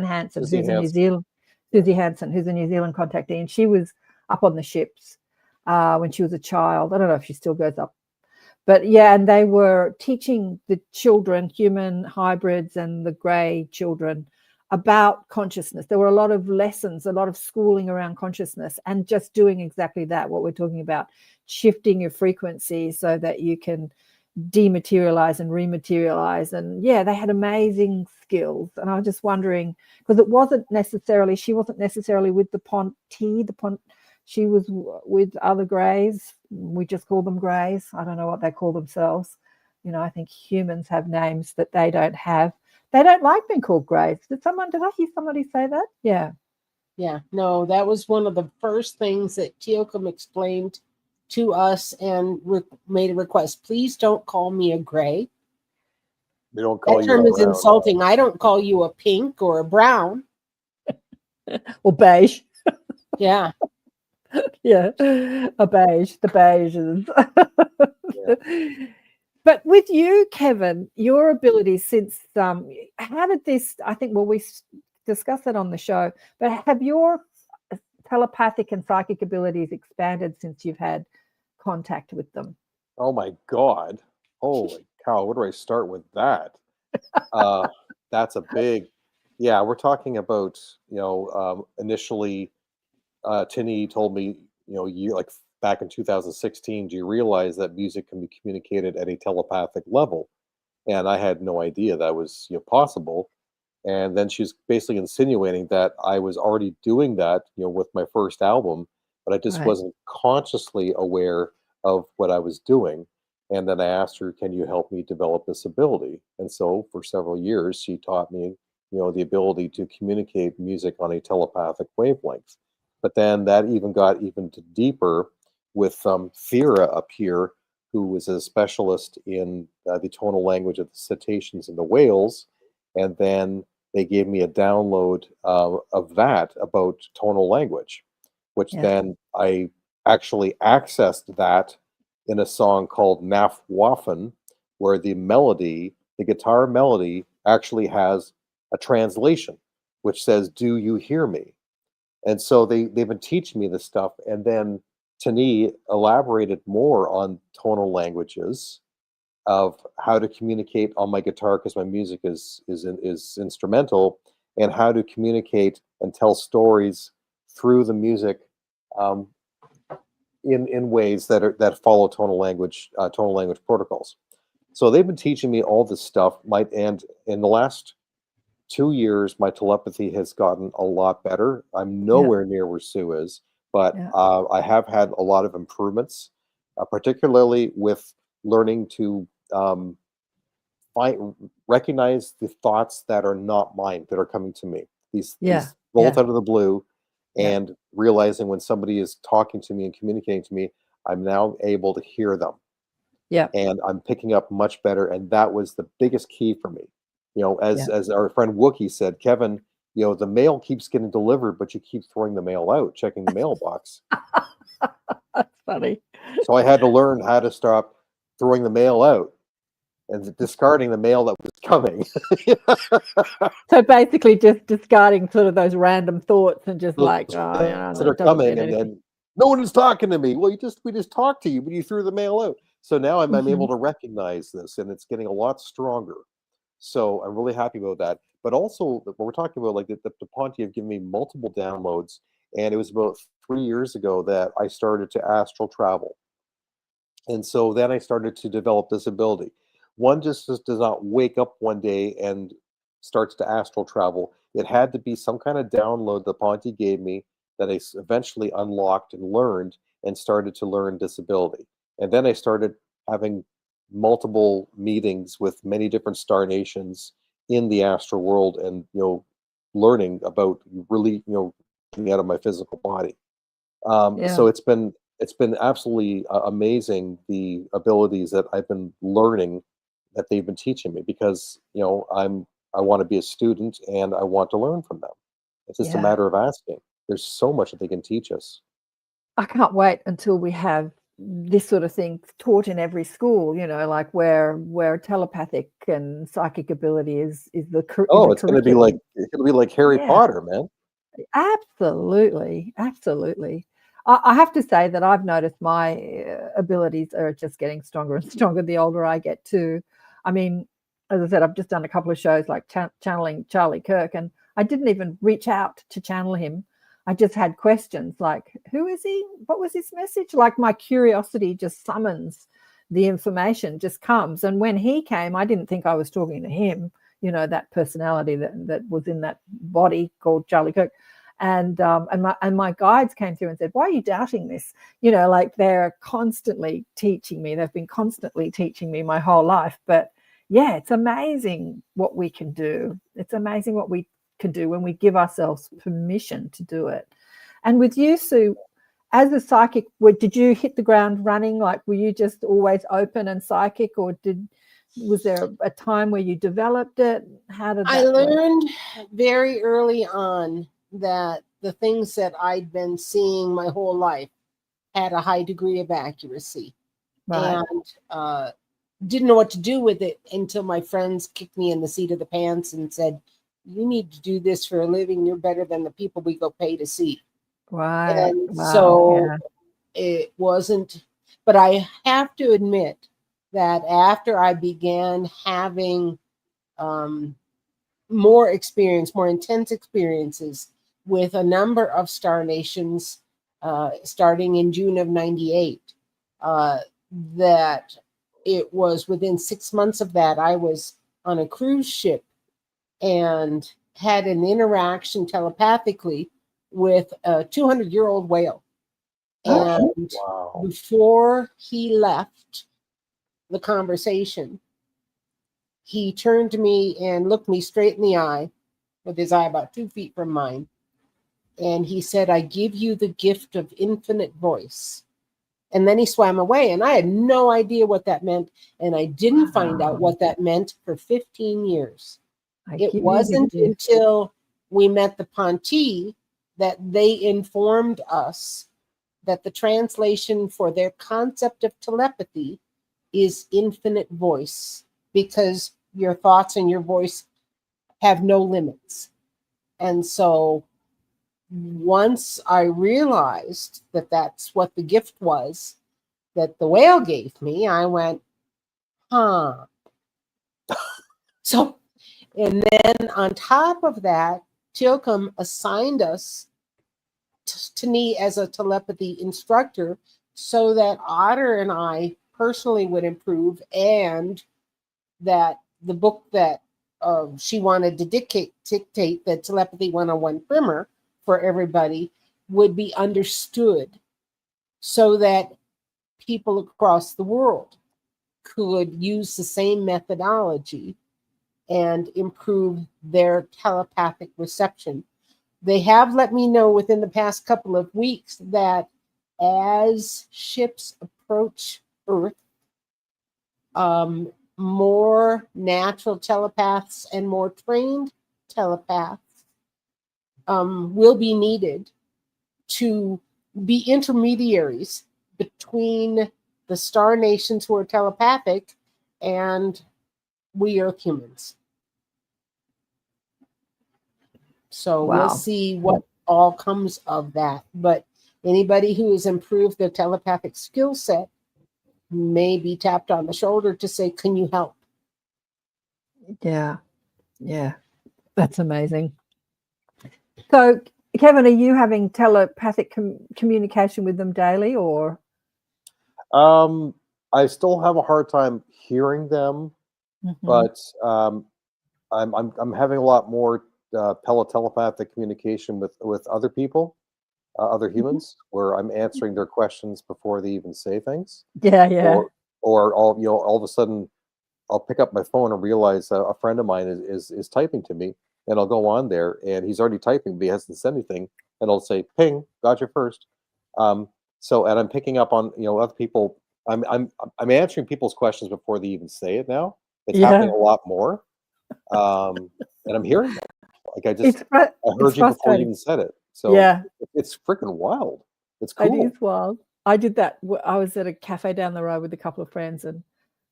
Hansen, who's a New Zealand, Susie Hansen, who's a New Zealand contactee, and she was up on the ships when she was a child. I don't know if she still goes up, but yeah, and they were teaching the children, human hybrids and the grey children, about consciousness. There were a lot of lessons, a lot of schooling around consciousness, and just doing exactly that, what we're talking about, shifting your frequency so that you can dematerialize and rematerialize. And yeah, they had amazing skills. And I was just wondering, because she wasn't necessarily with the Ponti, she was with other greys. We just call them greys. I don't know what they call themselves. I think humans have names that they don't have. They don't like being called greys. Did I hear somebody say that? Yeah. Yeah. No, that was one of the first things that Teokum explained to us and made a request. Please don't call me a gray. They don't call that you term a is brown. insulting. I don't call you a pink or a brown. Or beige. Yeah. Yeah. A beige. The beiges. Yeah. But with you, Kevin, your abilities since how did this, I think, well, we discussed that on the show, but have your telepathic and psychic abilities expanded since you've had contact with them? Oh my God. Holy cow. Where do I start with that? That's a big, yeah, we're talking about, initially Tinny told me, like back in 2016, do you realize that music can be communicated at a telepathic level? And I had no idea that was possible. And then she was basically insinuating that I was already doing that, with my first album, but I just wasn't consciously aware of what I was doing. And then I asked her, can you help me develop this ability? And so for several years, she taught me, the ability to communicate music on a telepathic wavelength. But then that got even deeper with Thera up here, who was a specialist in the tonal language of the cetaceans and the whales. And then they gave me a download of that about tonal language, which then I actually accessed that in a song called Naf Waffen, where the melody, the guitar melody, actually has a translation, which says, "Do you hear me?" And so they've been teaching me this stuff. And then Tani elaborated more on tonal languages of how to communicate on my guitar, because my music is instrumental, and how to communicate and tell stories through the music, in ways that follow tonal language protocols. So they've been teaching me all this stuff. And in the last 2 years, my telepathy has gotten a lot better. I'm nowhere near where Sue is, but I have had a lot of improvements, particularly with learning to recognize the thoughts that are not mine, that are coming to me. These bolt out of the blue, and realizing when somebody is talking to me and communicating to me, I'm now able to hear them. Yeah. And I'm picking up much better. And that was the biggest key for me. As our friend Wookie said, Kevin, the mail keeps getting delivered, but you keep throwing the mail out, checking the mailbox. That's funny. So I had to learn how to stop throwing the mail out and discarding the mail that was coming. So basically just discarding sort of those random thoughts and just like, that are coming, and then no one is talking to me. Well, we just talked to you, but you threw the mail out. So now I'm able to recognize this, and it's getting a lot stronger. So I'm really happy about that. But also, what we're talking about, like the Ponte have given me multiple downloads, and it was about 3 years ago that I started to astral travel. And so then I started to develop this ability. One just does not wake up one day and starts to astral travel. It had to be some kind of download the Ponte gave me that I eventually unlocked and learned, and started to learn disability. And then I started having multiple meetings with many different star nations in the astral world, and learning about really getting out of my physical body. So it's been absolutely amazing, the abilities that I've been learning, that they've been teaching me, because I want to be a student and I want to learn from them. It's just a matter of asking. There's so much that they can teach us. I can't wait until we have this sort of thing taught in every school, like where telepathic and psychic ability is the it's going to be like Harry Potter, man. Absolutely. I have to say that I've noticed my abilities are just getting stronger and stronger the older I get too. I mean, as I said, I've just done a couple of shows like channeling Charlie Kirk, and I didn't even reach out to channel him. I just had questions like, who is he? What was his message? Like, my curiosity just summons the information, just comes. And when he came, I didn't think I was talking to him, that personality that was in that body called Charlie Kirk. And my guides came through and said, why are you doubting this? Like, they're constantly teaching me. They've been constantly teaching me my whole life. But yeah, it's amazing what we can do. It's amazing what we can do when we give ourselves permission to do it. And with you, Sue, as a psychic, did you hit the ground running? Like, were you just always open and psychic, or was there a time where you developed it? How did that I learned very early on that the things that I'd been seeing my whole life had a high degree of accuracy. Right. And didn't know what to do with it until my friends kicked me in the seat of the pants and said, you need to do this for a living. You're better than the people we go pay to see. Right. And so it wasn't, but I have to admit that after I began having more intense experiences with a number of star nations, starting in June of '98, that it was within 6 months of that, I was on a cruise ship and had an interaction telepathically with a 200-year-old whale. And before he left the conversation, he turned to me and looked me straight in the eye, with his eye about 2 feet from mine. And he said, I give you the gift of infinite voice. And then he swam away, and I had no idea what that meant. And I didn't find out what that meant for 15 years. It wasn't until we met the Ponte that they informed us that the translation for their concept of telepathy is infinite voice, because your thoughts and your voice have no limits. And so once I realized that that's what the gift was that the whale gave me, I went, huh. So, and then on top of that, Tilcom assigned us to me as a telepathy instructor so that Otter and I personally would improve, and that the book that she wanted to dictate the Telepathy 101 primer for everybody would be understood, so that people across the world could use the same methodology and improve their telepathic reception. They have let me know within the past couple of weeks that as ships approach Earth, more natural telepaths and more trained telepaths will be needed to be intermediaries between the star nations who are telepathic and we Earth humans. So Wow. we'll see what all comes of that. But anybody who has improved their telepathic skill set may be tapped on the shoulder to say, can you help? Yeah. Yeah. That's amazing. So, Kevin, are you having telepathic communication with them daily, or? I still have a hard time hearing them, but I'm having a lot more telepathic communication with other people, other humans, where I'm answering their questions before they even say things. Yeah, yeah. Or all of a sudden I'll pick up my phone and realize a friend of mine is typing to me, and I'll go on there and he's already typing, but he hasn't said anything, and I'll say, "Ping, got you first." So, and I'm picking up on other people. I'm answering people's questions before they even say it now. It's happening a lot more, and I'm hearing them. Like I heard you before you even said it. So yeah, it's freaking wild. It's cool. It is wild. I did that. I was at a cafe down the road with a couple of friends, and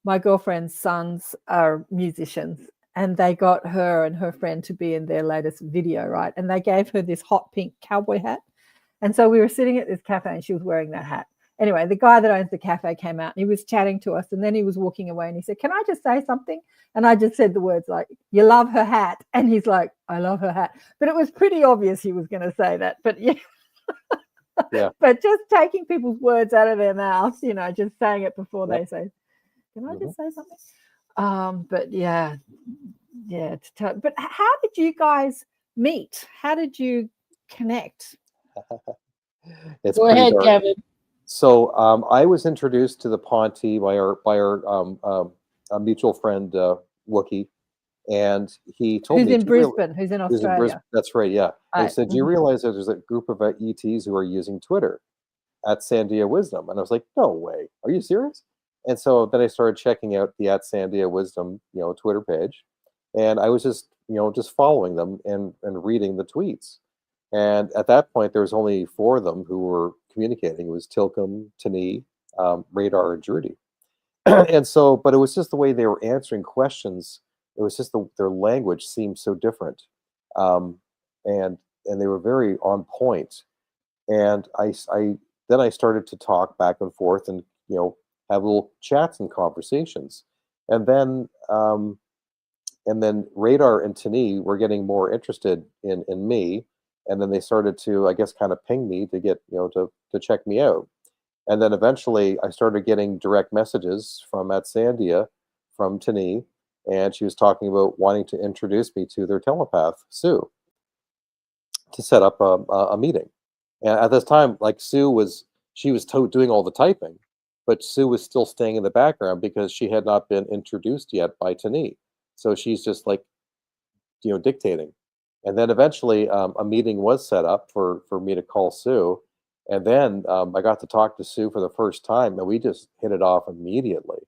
my girlfriend's sons are musicians, and they got her and her friend to be in their latest video, right? And they gave her this hot pink cowboy hat. And so we were sitting at this cafe and she was wearing that hat. Anyway, the guy that owns the cafe came out and he was chatting to us, and then he was walking away and he said, "Can I just say something?" And I just said the words like, "You love her hat." And he's like, "I love her hat." But it was pretty obvious he was going to say that. But yeah. Yeah. But just taking people's words out of their mouths, just saying it before they say, "Can I just say something?" But yeah. But how did you guys meet? How did you connect? Go ahead, Kevin. So I was introduced to the Ponte by our mutual friend Wookie, and he told me who's in Brisbane, who's in Australia. That's right, yeah. And he said, "Do you realize that there's a group of ETs who are using Twitter at Sandia Wisdom?" And I was like, "No way, are you serious?" And so then I started checking out the at Sandia Wisdom Twitter page, and I was just just following them and reading the tweets. And at that point, there was only 4 of them who were communicating. It was Tilcom, Tani, Radar, and Drudy. And so, but it was just the way they were answering questions. It was just their language seemed so different, and they were very on point. And then I started to talk back and forth, and have little chats and conversations, and then Radar and Tani were getting more interested in me. And then they started to, I guess, kind of ping me to get, to check me out. And then eventually I started getting direct messages from at Sandia, from Tani, and she was talking about wanting to introduce me to their telepath, Sue, to set up a meeting. And at this time, like Sue was doing all the typing, but Sue was still staying in the background because she had not been introduced yet by Tani. So she's just like, dictating. And then eventually a meeting was set up for me to call Sue. And then I got to talk to Sue for the first time, and we just hit it off immediately.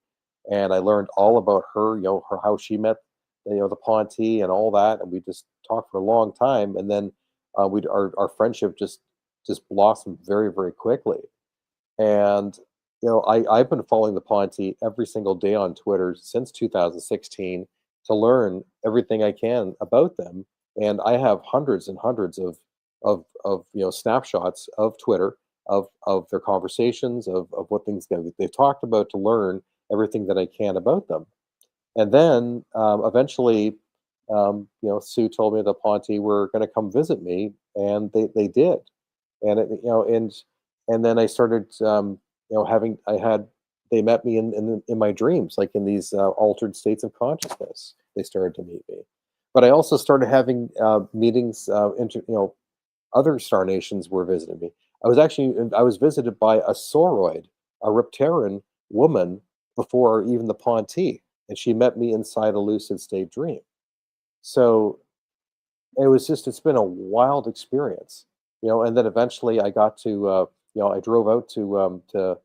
And I learned all about her, how she met, the Ponte and all that. And we just talked for a long time. And then our friendship just just blossomed very, very quickly. And I've been following the Ponte every single day on Twitter since 2016 to learn everything I can about them. And I have hundreds and hundreds of snapshots of Twitter of their conversations of what things that they've talked about to learn everything that I can about them. And then eventually, Sue told me the Ponte were going to come visit me, and they did. And and then I started they met me in my dreams, like in these altered states of consciousness. They started to meet me, but I also started having meetings. Other star nations were visiting me. I was visited by a sauroid, a Riptarian woman, before even the Ponte, and she met me inside a lucid state dream. So it's been a wild experience, and then eventually I got to, I drove out to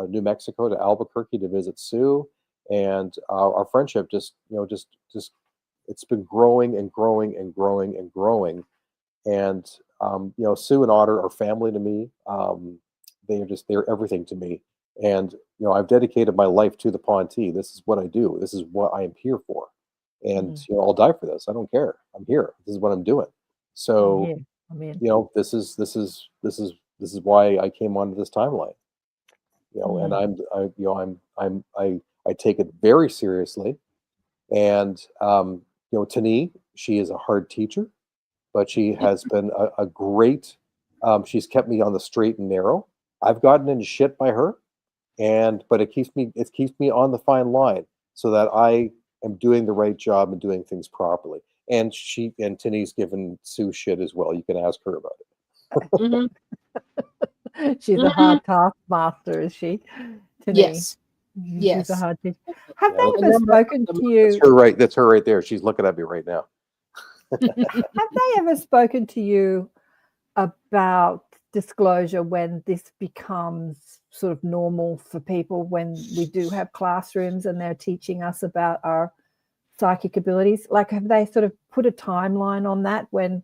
New Mexico, to Albuquerque, to visit Sue, and our friendship just it's been growing and growing and growing and growing. And Sue and Otter are family to me. They're everything to me. And I've dedicated my life to the Ponte. This is what I do. This is what I am here for. And I'll die for this. I don't care. I'm here. This is what I'm doing. So this is why I came onto this timeline. And I take it very seriously. And Tani, she is a hard teacher, but she has been a great. She's kept me on the straight and narrow. I've gotten into shit by her, but it keeps me on the fine line so that I am doing the right job and doing things properly. And Tani's given Sue shit as well. You can ask her about it. She's a hard taskmaster, is she? Tani? Yes. Yes. She's a hard teacher. Have they ever spoken to you? That's her right there. She's looking at me right now. Have they ever spoken to you about disclosure when this becomes sort of normal for people, when we do have classrooms and they're teaching us about our psychic abilities? Like, have they sort of put a timeline on that when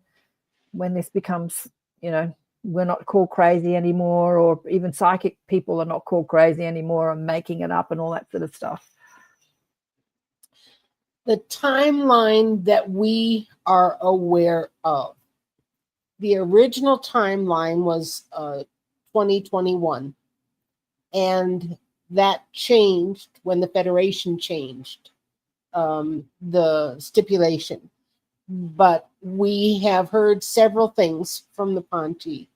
this becomes, we're not called crazy anymore, or even psychic people are not called crazy anymore and making it up and all that sort of stuff? The timeline that we are aware of, the original timeline was 2021, and that changed when the Federation changed the stipulation. But we have heard several things from the Ponte,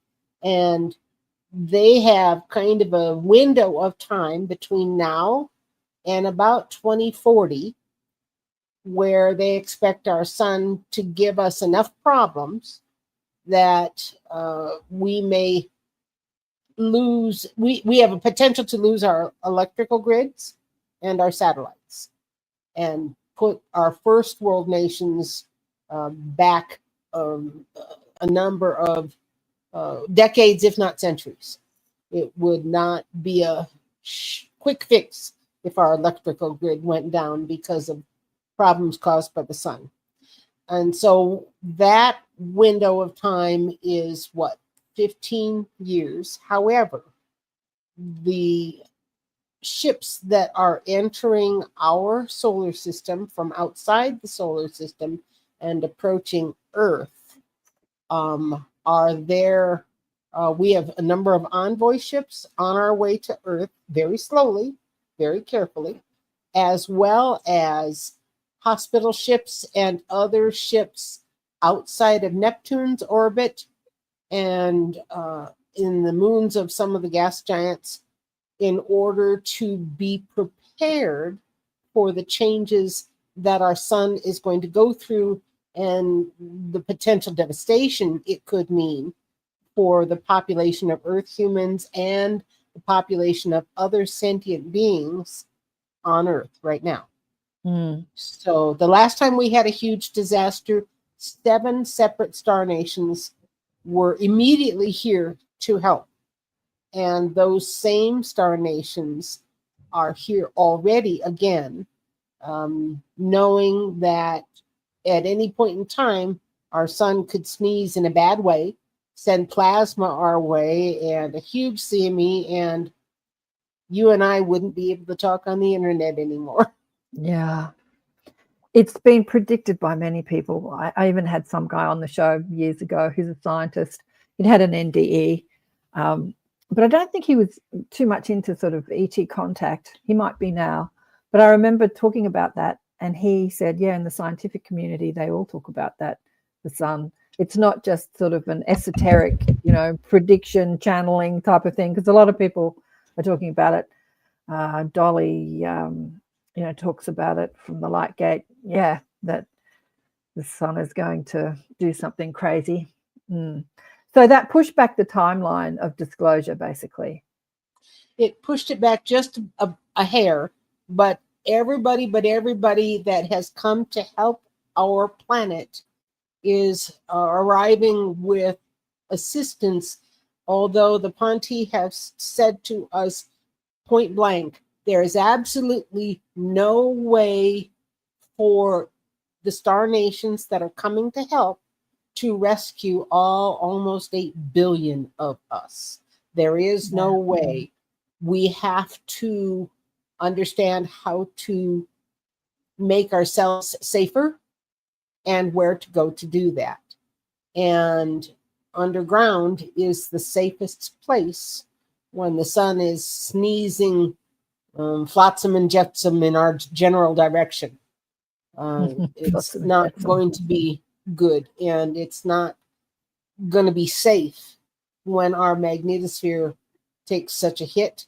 and they have kind of a window of time between now and about 2040 where they expect our sun to give us enough problems that we may lose, we have a potential to lose our electrical grids and our satellites, and put our first world nations back a number of decades, if not centuries. It would not be a quick fix if our electrical grid went down because of problems caused by the sun. And so that window of time is 15 years. However, the ships that are entering our solar system from outside the solar system and approaching Earth are there. We have a number of envoy ships on our way to Earth, very slowly, very carefully, as well as hospital ships and other ships outside of Neptune's orbit and in the moons of some of the gas giants, in order to be prepared for the changes that our sun is going to go through and the potential devastation it could mean for the population of Earth humans and the population of other sentient beings on Earth right now. So the last time we had a huge disaster, 7 separate star nations were immediately here to help. And those same star nations are here already again, knowing that at any point in time, our sun could sneeze in a bad way, send plasma our way and a huge CME, and you and I wouldn't be able to talk on the internet anymore. Yeah. It's been predicted by many people. I even had some guy on the show years ago who's a scientist. He'd had an NDE, but I don't think he was too much into sort of ET contact. He might be now. But I remember talking about that, and he said, yeah, in the scientific community, they all talk about that, the sun. It's not just sort of an esoteric, prediction, channeling type of thing, because a lot of people are talking about it. Dolly, talks about it from the light gate. Yeah, that the sun is going to do something crazy. So that pushed back the timeline of disclosure, basically. It pushed it back just a hair, but everybody that has come to help our planet is arriving with assistance, although the Ponte have said to us point blank, there is absolutely no way for the star nations that are coming to help to rescue almost 8 billion of us. There is no way. We have to understand how to make ourselves safer and where to go to do that. And underground is the safest place when the sun is sneezing flotsam and jetsam in our general direction. It's not going to be good, and it's not going to be safe when our magnetosphere takes such a hit.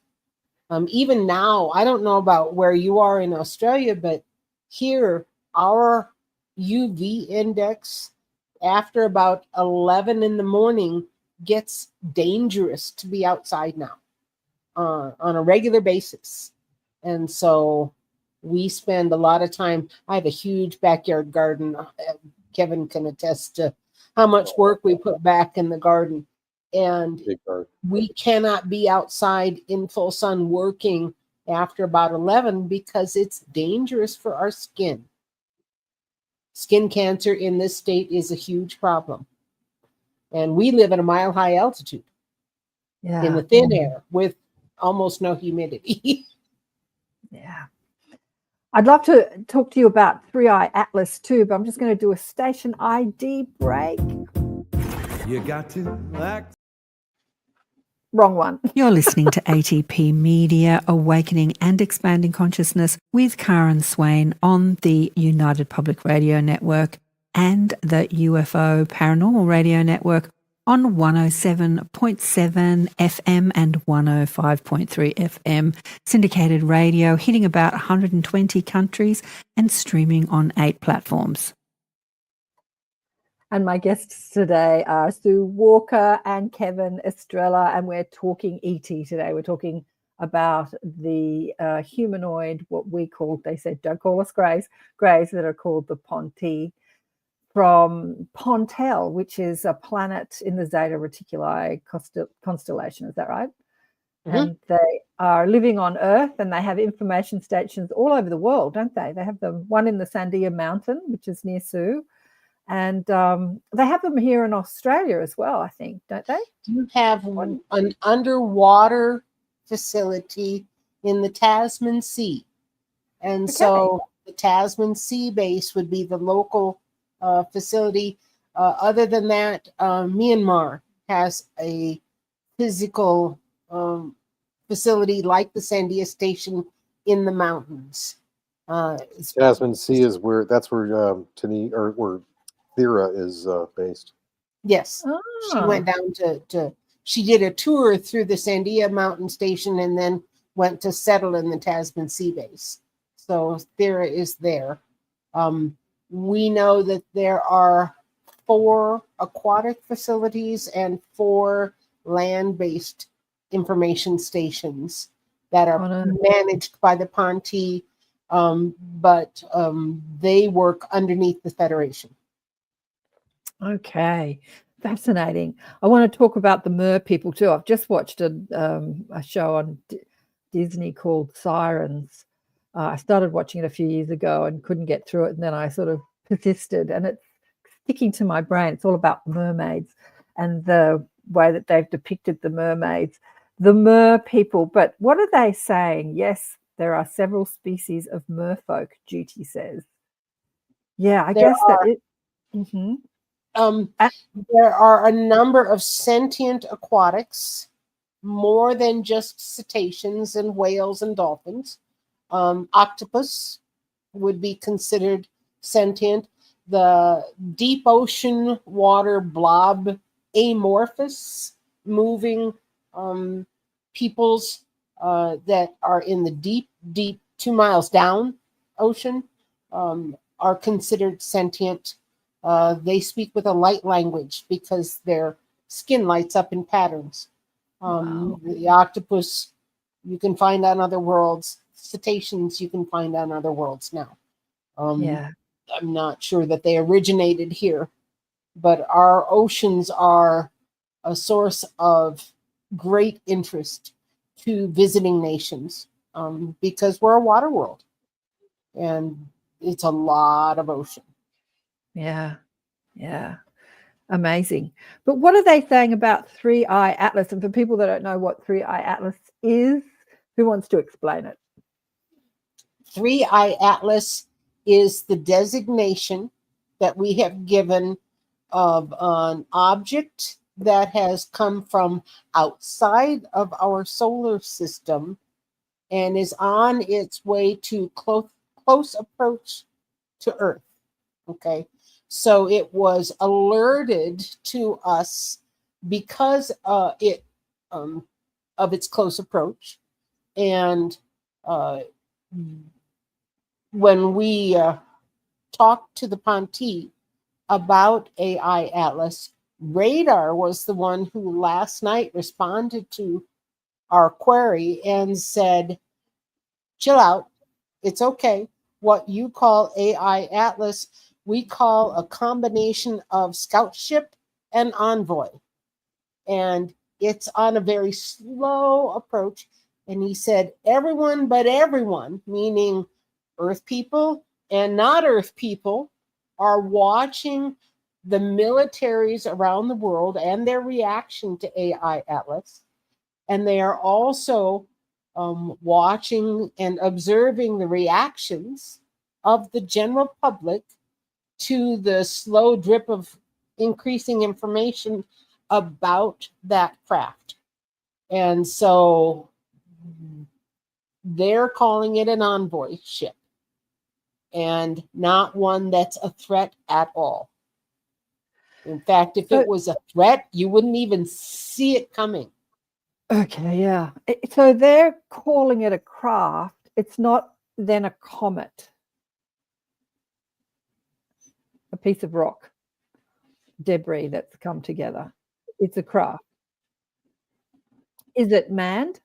Even now, I don't know about where you are in Australia, but here, our UV index after about 11 in the morning gets dangerous to be outside now on a regular basis. And so we spend a lot of time. I have a huge backyard garden. Kevin can attest to how much work we put back in the garden. And we cannot be outside in full sun working after about 11 because it's dangerous for our skin. Skin cancer in this state is a huge problem. And we live at a mile-high altitude in the thin air with almost no humidity. Yeah. I'd love to talk to you about 3i Atlas too, but I'm just going to do a station ID break. You got to act. Wrong one. You're listening to ATP Media, Awakening and Expanding Consciousness with Karen Swain on the United Public Radio Network and the UFO Paranormal Radio Network on 107.7 FM and 105.3 FM. Syndicated radio hitting about 120 countries and streaming on 8 platforms. And my guests today are Sue Walker and Kevin Estrella, and we're talking ET today. We're talking about the humanoid, what we call, they said, don't call us greys that are called the Ponte, from Pontel, which is a planet in the Zeta Reticuli constellation. Is that right? Mm-hmm. And they are living on Earth, and they have information stations all over the world, don't they? They have them, one in the Sandia Mountain, which is near Sue. And they have them here in Australia as well, I think, don't they? You have an underwater facility in the Tasman Sea. And so the Tasman Sea base would be the local facility. Other than that, Myanmar has a physical facility like the Sandia Station in the mountains. Tasman Sea is where where Thera is based. Yes. She went down she did a tour through the Sandia Mountain Station and then went to settle in the Tasman Sea base. So Thera is there. We know that there are 4 aquatic facilities and 4 land-based information stations that are managed by the Ponte, but they work underneath the Federation. Okay, fascinating. I want to talk about the Mer people too. I've just watched a show on Disney called Sirens. I started watching it a few years ago and couldn't get through it, and then I sort of persisted, and it's sticking to my brain. It's all about mermaids, and the way that they've depicted the mermaids, the mer people. But what are they saying? Yes, there are several species of merfolk, Duty says. Yeah, I guess that it. Mm-hmm. There are a number of sentient aquatics, more than just cetaceans and whales and dolphins. Octopus would be considered sentient. The deep ocean water blob amorphous moving peoples that are in the deep 2 miles down ocean are considered sentient. They speak with a light language because their skin lights up in patterns. Wow. The octopus you can find on other worlds. Cetaceans you can find on other worlds now. Yeah. I'm not sure that they originated here, but our oceans are a source of great interest to visiting nations because we're a water world and it's a lot of ocean. Yeah. Yeah. Amazing. But what are they saying about 3-Eye Atlas? And for people that don't know what 3-Eye Atlas is, who wants to explain it? 3-Eye Atlas is the designation that we have given of an object that has come from outside of our solar system and is on its way to close approach to Earth. Okay, so it was alerted to us because of its close approach, and when we talked to the Ponte about AI Atlas, Radar was the one who last night responded to our query and said, chill out, it's okay. What you call AI Atlas, we call a combination of scout ship and envoy. And it's on a very slow approach. And he said, everyone but everyone, meaning Earth people and not Earth people, are watching the militaries around the world and their reaction to AI Atlas. And they are also watching and observing the reactions of the general public to the slow drip of increasing information about that craft. And so they're calling it an envoy ship and not one that's a threat at all. In fact, if it was a threat, you wouldn't even see it coming. Okay, yeah. So they're calling it a craft. It's not then a comet, a piece of rock, debris that's come together. It's a craft. Is it manned?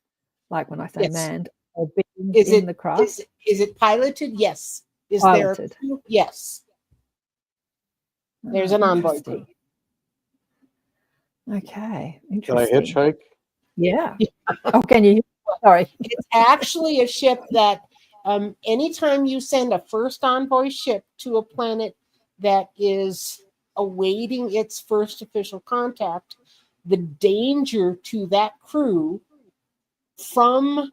Like when I say Yes. Manned, or beings in the craft? Is it piloted? Yes. Is Piloted. there? Yes. There's an envoy crew. Okay, Can I interesting. hitchhike? Yeah. Oh, can you? Sorry. It's actually a ship that anytime you send a first envoy ship to a planet that is awaiting its first official contact, the danger to that crew from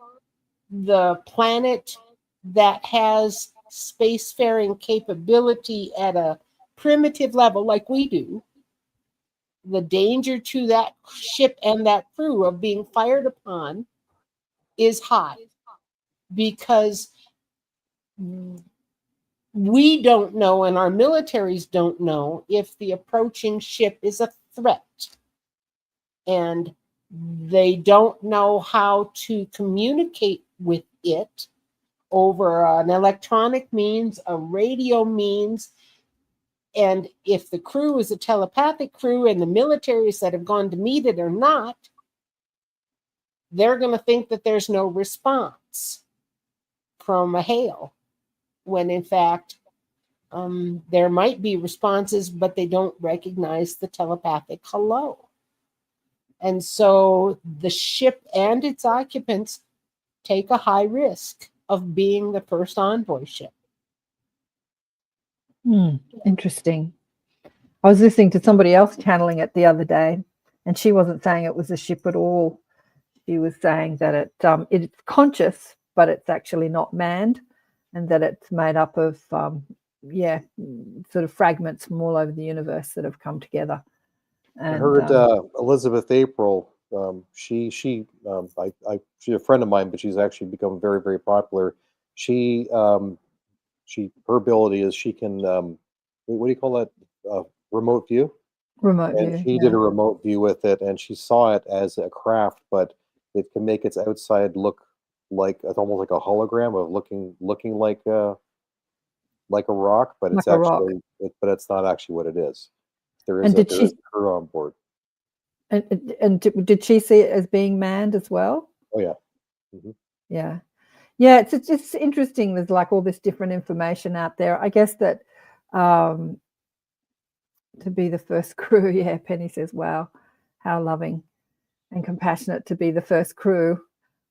the planet that has spacefaring capability at a primitive level like we do, the danger to that ship and that crew of being fired upon is high because we don't know and our militaries don't know if the approaching ship is a threat. And they don't know how to communicate with it over an electronic means, a radio means. And if the crew is a telepathic crew and the militaries that have gone to meet it are not, they're going to think that there's no response from a hail, when in fact there might be responses, but they don't recognize the telepathic hello. And so the ship and its occupants take a high risk of being the first envoy ship. Interesting. I was listening to somebody else channeling it the other day, And she wasn't saying it was a ship at all. She was saying that it's conscious, but it's actually not manned, and that it's made up of sort of fragments from all over the universe that have come together. And I heard Elizabeth April. She's a friend of mine, but she's actually become very, very popular. Her ability is she can what do you call that? Remote view. Remote And view. she did a remote view with it, and she saw it as a craft, but it can make its outside look like it's almost like a hologram of looking like a rock, but it's Like a rock. actually but it's not actually what it is. There is And did there she is a crew on board. and did she see it as being manned as well? Oh yeah. Mm-hmm. Yeah. Yeah, it's interesting. There's like all this different information out there. I guess that to be the first crew, yeah, Penny says, wow, how loving and compassionate to be the first crew.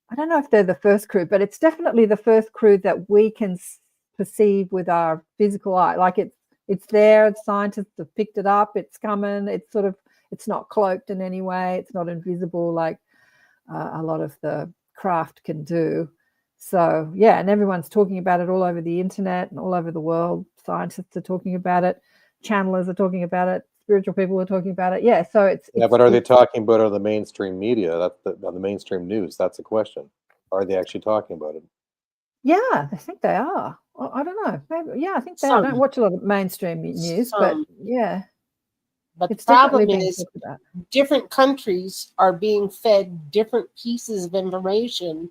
I don't know if they're the first crew, but it's definitely the first crew that we can perceive with our physical eye. Like it's there, scientists have picked it up, it's coming, it's not cloaked in any way, it's not invisible like a lot of the craft can do. So yeah, and everyone's talking about it all over the internet and all over the world. Scientists are talking about it, channelers are talking about it, spiritual people are talking about it. Yeah, so but are they talking about it on the mainstream media? That's the mainstream news. That's the question. Are they actually talking about it? Yeah, I think they are. I don't know. Maybe, yeah, I think they are. I don't watch a lot of mainstream news, but yeah. But it's the problem definitely is, talked about. Different countries are being fed different pieces of information,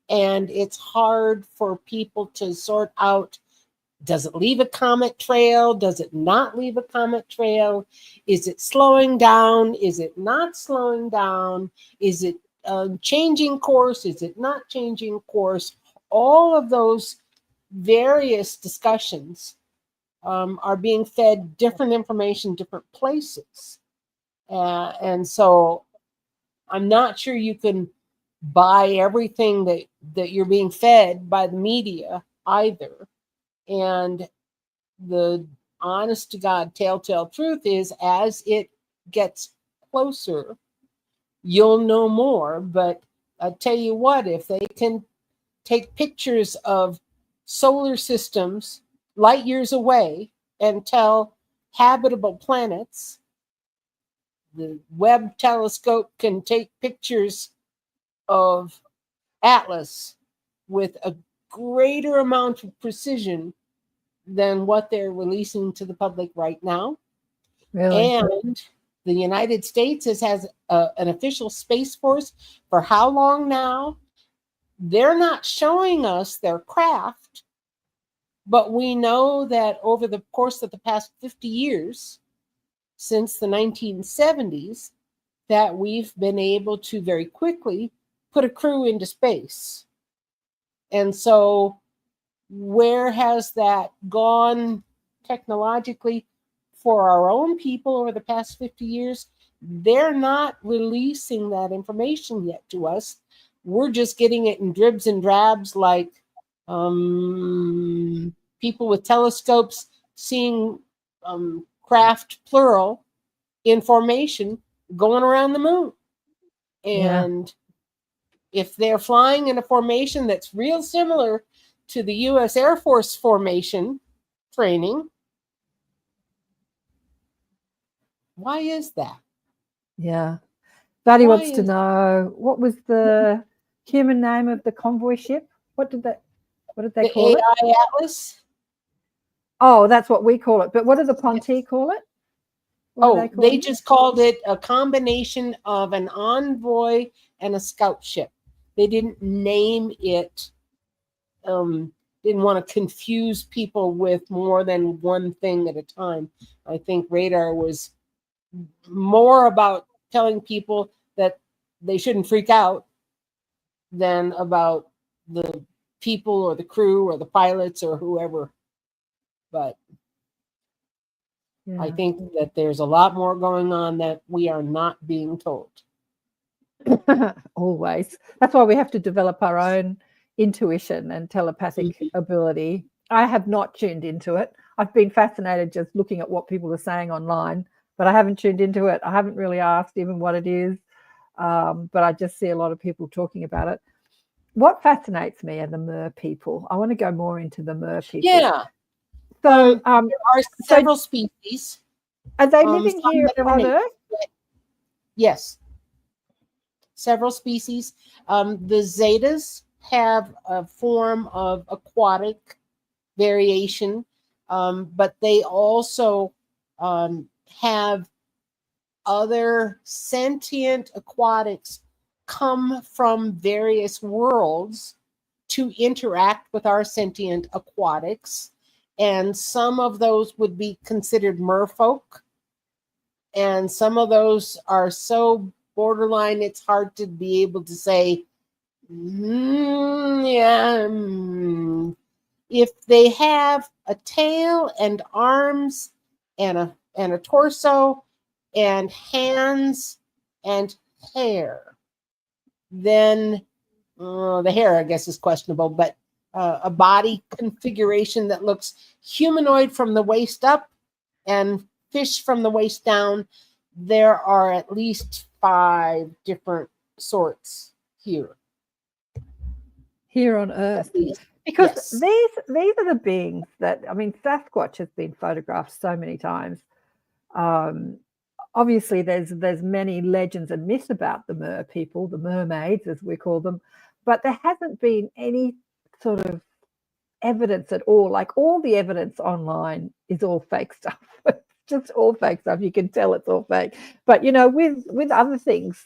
and it's hard for people to sort out, does it leave a comet trail? Does it not leave a comet trail? Is it slowing down? Is it not slowing down? Is it changing course? Is it not changing course? All of those various discussions are being fed different information, different places. And so I'm not sure you can buy everything that you're being fed by the media either. And the honest to God telltale truth is, as it gets closer, you'll know more. But I tell you what, if they can take pictures of solar systems light years away and tell habitable planets, the Webb telescope can take pictures of Atlas with a greater amount of precision than what they're releasing to the public right now. Really? And the United States has an official space force for how long now? They're not showing us their craft, but we know that over the course of the past 50 years, since the 1970s, that we've been able to very quickly put a crew into space. And so where has that gone technologically for our own people over the past 50 years? They're not releasing that information yet to us. We're just getting it in dribs and drabs, like people with telescopes seeing craft, plural, in formation going around the moon. And if they're flying in a formation that's real similar to the U.S. Air Force formation training, why is that? Yeah. Buddy wants to know, what was the human name of the convoy ship? What did they call it? AI Atlas. Oh, that's what we call it. But what do the Ponte call it? They just called it a combination of an envoy and a scout ship. They didn't name it. Didn't want to confuse people with more than one thing at a time. I think radar was more about telling people that they shouldn't freak out than about the people or the crew or the pilots or whoever. But I think that there's a lot more going on that we are not being told. Always. That's why we have to develop our own intuition and telepathic ability. I have not tuned into it. I've been fascinated just looking at what people are saying online but I haven't tuned into it. I haven't really asked even what it is, but I just see a lot of people talking about it. What fascinates me are the mer people. I want to go more into the mer people. Yeah. So, there are several species. are they living some here that are on native. Earth? Yes. Several species. The Zetas have a form of aquatic variation, but they also have other sentient aquatics come from various worlds to interact with our sentient aquatics. And some of those would be considered merfolk. And some of those are so borderline, it's hard to be able to say, if they have a tail and arms and a torso and hands and hair, then the hair, I guess, is questionable, but a body configuration that looks humanoid from the waist up and fish from the waist down, there are at least 5 different sorts here. Here on Earth. Because these are the beings that, I mean, Sasquatch has been photographed so many times. Obviously, there's many legends and myths about the mer people, the mermaids, as we call them, but there hasn't been any sort of evidence at all. Like, all the evidence online is all fake stuff. Just all fake stuff. You can tell it's all fake. But, you know, with other things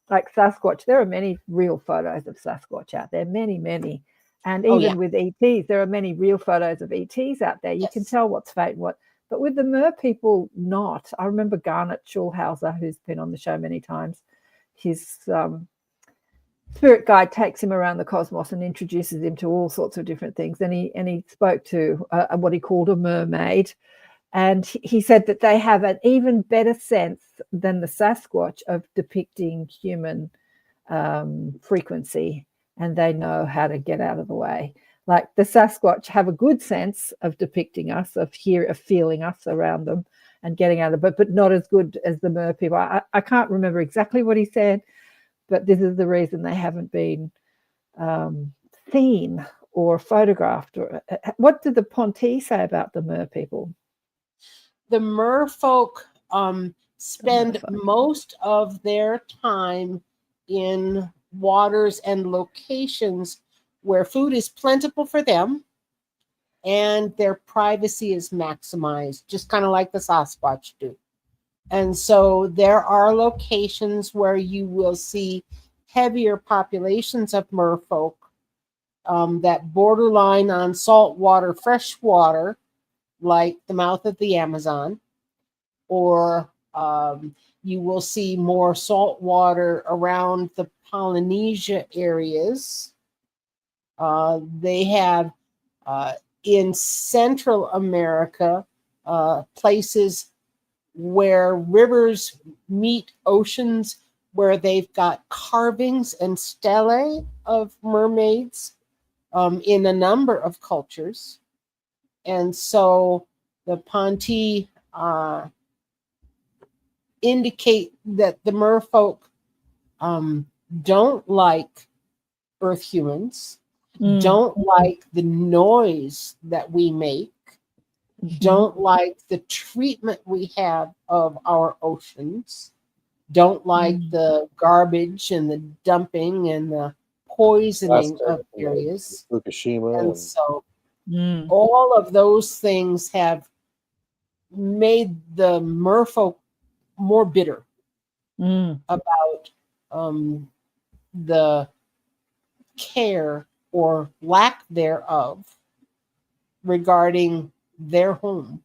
like Sasquatch, there are many real photos of Sasquatch out there, many. And even with ETs, there are many real photos of ETs out there. You can tell what's fake and what. But with the mer people, not. I remember Garnet Schulhauser, who's been on the show many times. His spirit guide takes him around the cosmos and introduces him to all sorts of different things. And he spoke to what he called a mermaid. And he said that they have an even better sense than the Sasquatch of depicting human frequency, and they know how to get out of the way. Like, the Sasquatch have a good sense of depicting us, of feeling us around them and getting out of it, but not as good as the mer people. I can't remember exactly what he said, but this is the reason they haven't been seen or photographed. What did the Ponte say about the mer people? The merfolk spend most of their time in waters and locations where food is plentiful for them and their privacy is maximized, just kind of like the Sasquatch do. And so there are locations where you will see heavier populations of merfolk that borderline on saltwater, freshwater, like the mouth of the Amazon, or you will see more salt water around the Polynesia areas. They have in Central America places where rivers meet oceans, where they've got carvings and stelae of mermaids in a number of cultures. And so the Ponte indicate that the merfolk don't like Earth humans, don't like the noise that we make, don't like the treatment we have of our oceans, don't like the garbage and the dumping and the poisoning of areas. Fukushima. And so all of those things have made the merfolk more bitter about the care or lack thereof regarding their home.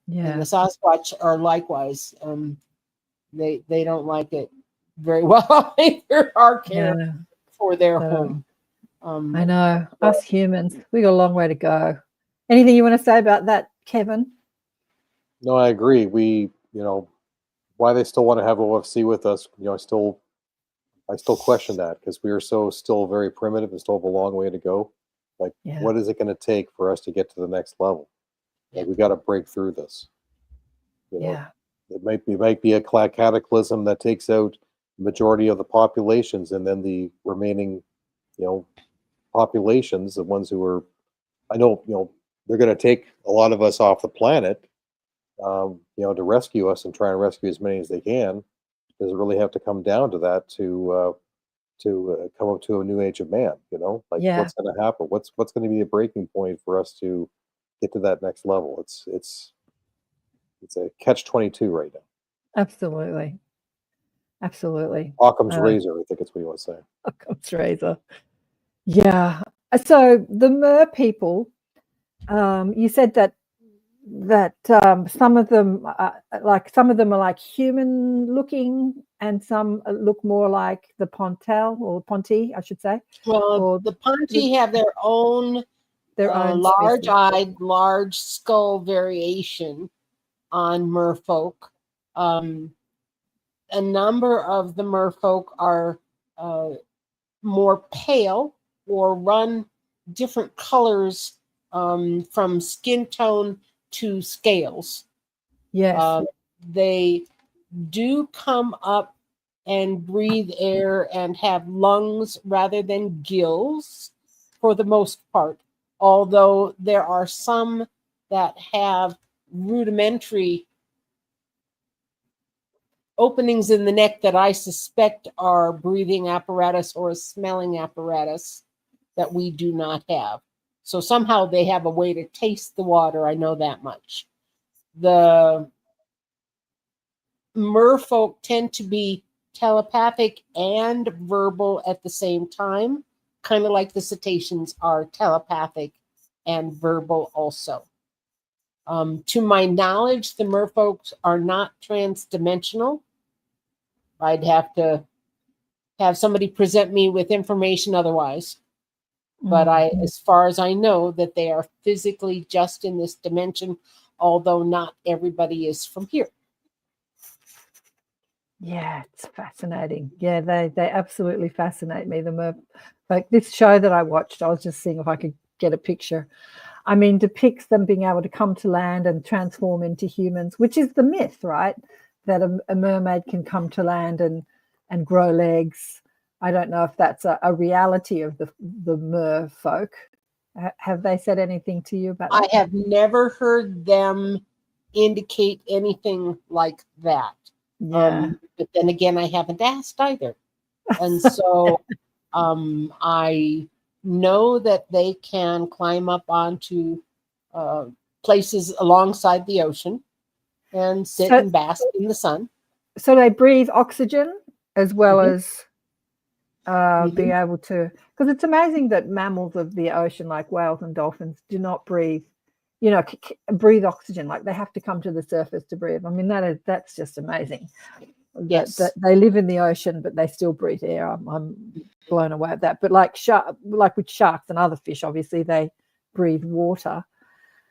And the Sasquatch are likewise. They don't like it very well either, our care for their home. I know, us humans, we got a long way to go. Anything you want to say about that, Kevin? No, I agree. We, why they still want to have OFC with us, I still question that, because we are still very primitive and still have a long way to go. Like, what is it going to take for us to get to the next level? Like, we got to break through this. You know, Yeah. it might be a cataclysm that takes out the majority of the populations, and then the remaining, populations, the ones who are, I know, they're going to take a lot of us off the planet, to rescue us and try and rescue as many as they can. Does it really have to come down to that to come up to a new age of man? Like, Yeah. what's going to happen? What's going to be a breaking point for us to get to that next level? It's a catch-22 right now. Absolutely. Absolutely. Occam's razor, I think it's what you want to say. Occam's razor. Yeah. So the Mer people, you said that some of them are like human looking, and some look more like the Ponti, I should say. Well, Or the Ponti have their own species. large-eyed, large skull variation on merfolk. A number of the merfolk are more pale or run different colors from skin tone to scales. Yes. They do come up and breathe air and have lungs rather than gills for the most part, although there are some that have rudimentary openings in the neck that I suspect are breathing apparatus or a smelling apparatus that we do not have. So somehow they have a way to taste the water. I know that much. The merfolk tend to be telepathic and verbal at the same time, kind of like the cetaceans are telepathic and verbal also. To my knowledge, the merfolks are not transdimensional. I'd have to have somebody present me with information otherwise. But as far as I know, that they are physically just in this dimension, although not everybody is from here. Yeah, it's fascinating. Yeah, they absolutely fascinate me. Like this show that I watched, I was just seeing if I could get a picture. I mean, depicts them being able to come to land and transform into humans, which is the myth, right? That a mermaid can come to land and grow legs. I don't know if that's a reality of the mer folk. Have they said anything to you about that? I have never heard them indicate anything like that. Yeah. But then again, I haven't asked either. And so I know that they can climb up onto places alongside the ocean and sit and bask in the sun. So they breathe oxygen as well as being Mhm. able to, because it's amazing that mammals of the ocean like whales and dolphins do not breathe, breathe oxygen. Like they have to come to the surface to breathe. I mean, that's just amazing. Yes. That they live in the ocean, but they still breathe air. I'm blown away at that. But like with sharks and other fish, obviously they breathe water.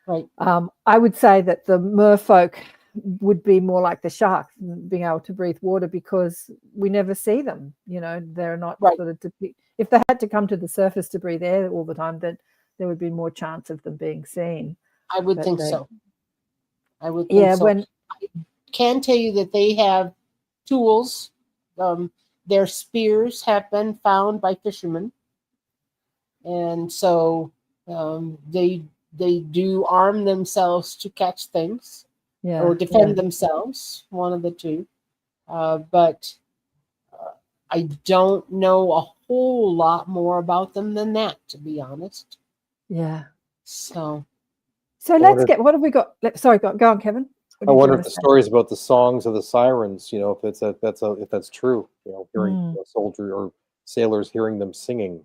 Right. I would say that the merfolk would be more like the sharks, being able to breathe water, because we never see them. They're not sort of if they had to come to the surface to breathe air all the time, then there would be more chance of them being seen. I would think so. I would think yeah, so. when I can tell you that they have tools. Their spears have been found by fishermen, and so they do arm themselves to catch things or defend themselves, one of the two. But I don't know a whole lot more about them than that, to be honest. Yeah. So let's get. What have we got? Sorry, go on, Kevin. I wonder if the stories about the songs of the sirens, if that's true. Hearing soldier or sailors hearing them singing.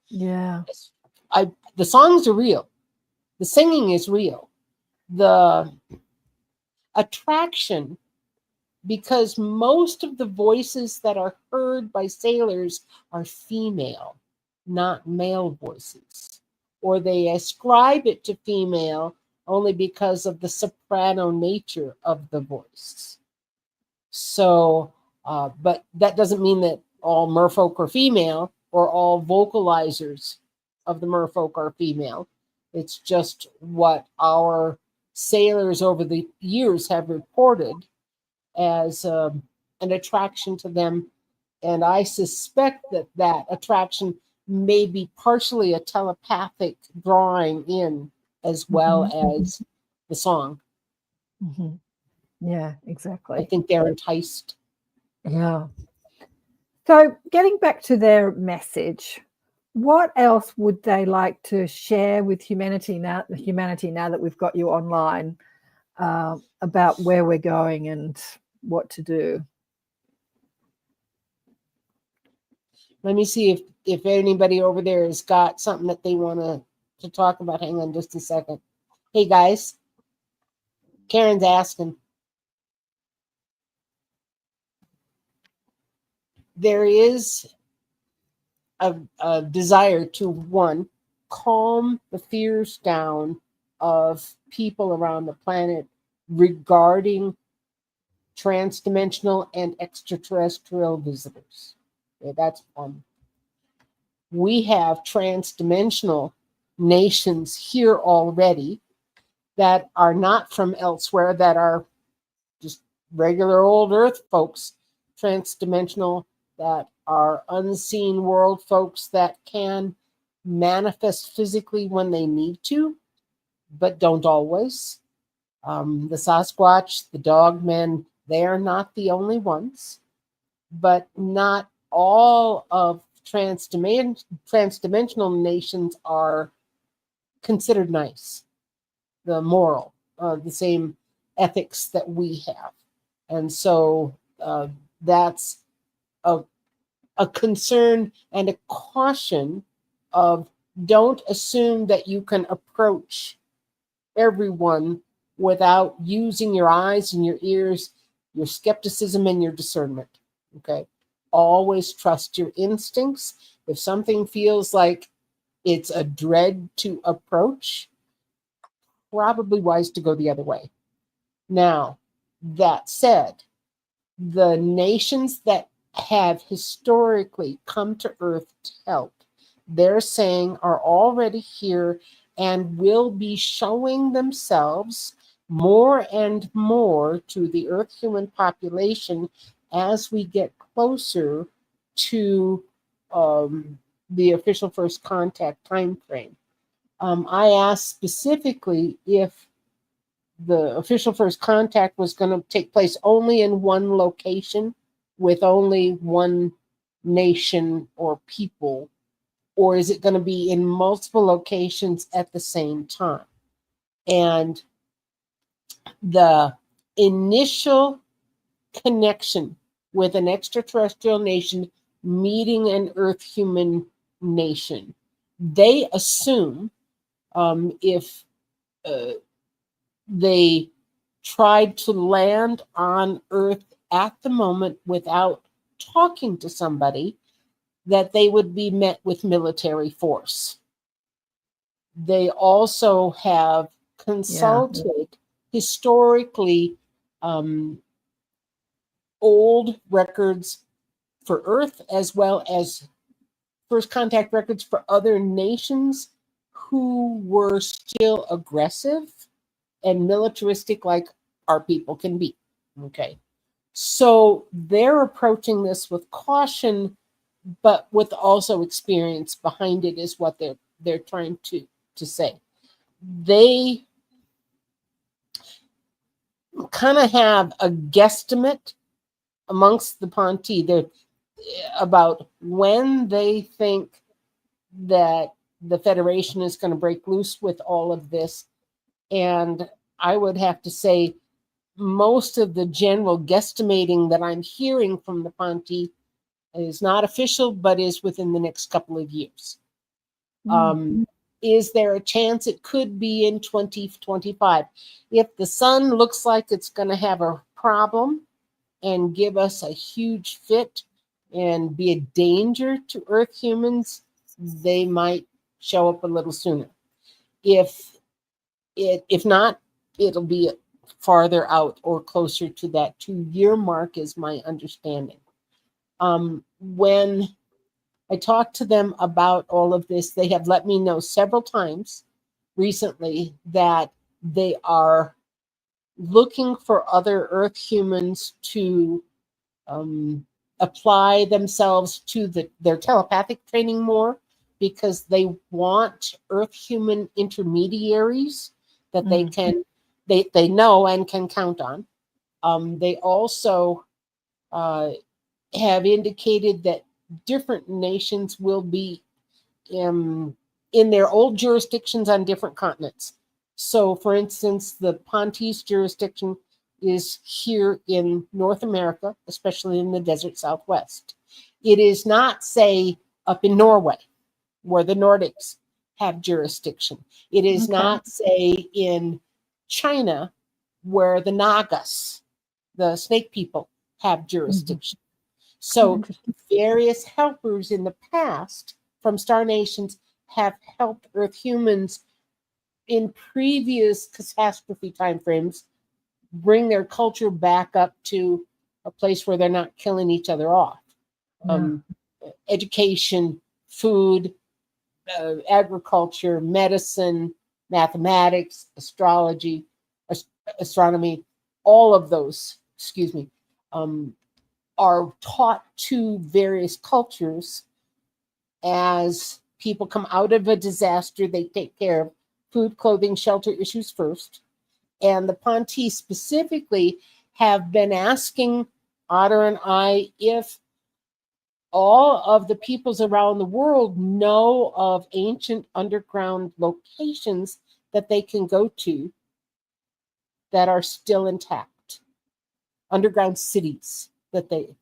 Yeah. The songs are real. The singing is real. The attraction, because most of the voices that are heard by sailors are female, not male voices. Or they ascribe it to female only because of the soprano nature of the voice. So, but that doesn't mean that all merfolk are female or all vocalizers of the merfolk are female. It's just what our sailors over the years have reported as an attraction to them. And I suspect that that attraction may be partially a telepathic drawing in as well as the song. Yeah, I exactly. think they're enticed. Yeah. So getting back to their message, what else would they like to share with humanity now that we've got you online, about where we're going and what to do? Let me see if anybody over there has got something that they want to talk about. Hang on just a second. Hey guys, Karen's asking. There is a desire to, one, calm the fears down of people around the planet regarding transdimensional and extraterrestrial visitors. Okay, that's one. We have transdimensional nations here already that are not from elsewhere, that are just regular old Earth folks, transdimensional, that are unseen world folks that can manifest physically when they need to, but don't always. The Sasquatch, the Dogmen, they are not the only ones, but not all of transdimensional nations are considered nice, the moral, the same ethics that we have. And so that's a concern and a caution of, don't assume that you can approach everyone without using your eyes and your ears, your skepticism and your discernment. Okay. Always trust your instincts. If something feels like it's a dread to approach, probably wise to go the other way. Now, that said, the nations that have historically come to Earth to help, they're saying, are already here and will be showing themselves more and more to the Earth human population as we get closer to the official first contact time frame. I asked specifically if the official first contact was going to take place only in one location with only one nation or people, or is it going to be in multiple locations at the same time? And the initial connection with an extraterrestrial nation meeting an Earth human nation, they assume if they tried to land on Earth at the moment without talking to somebody, that they would be met with military force. They also have consulted historically old records for Earth, as well as first contact records for other nations who were still aggressive and militaristic like our people can be. Okay. So they're approaching this with caution, but with also experience behind it, is what they're trying to say. They kind of have a guesstimate amongst the Ponti about when they think that the Federation is going to break loose with all of this. And I would have to say most of the general guesstimating that I'm hearing from the Ponti is not official, but is within the next couple of years. Is there a chance it could be in 2025? If the sun looks like it's going to have a problem and give us a huge fit and be a danger to Earth humans, they might show up a little sooner. If not, it'll be farther out or closer to that 2-year mark, is my understanding. When I talked to them about all of this, they have let me know several times recently that they are looking for other Earth humans to apply themselves to their telepathic training more, because they want Earth human intermediaries that they know and can count on. They also have indicated that different nations will be in their old jurisdictions on different continents. So, for instance, the Pontis jurisdiction is here in North America, especially in the desert Southwest. It is not, say, up in Norway, where the Nordics have jurisdiction. It is not, say, in China, where the Nagas, the snake people, have jurisdiction. So various helpers in the past from star nations have helped Earth humans in previous catastrophe timeframes bring their culture back up to a place where they're not killing each other off. Education, food, agriculture, medicine, mathematics, astrology, astronomy, all of those, are taught to various cultures. As people come out of a disaster, they take care of food, clothing, shelter issues first. And the Ponti specifically have been asking Otter and I if all of the peoples around the world know of ancient underground locations that they can go to that are still intact, underground cities that they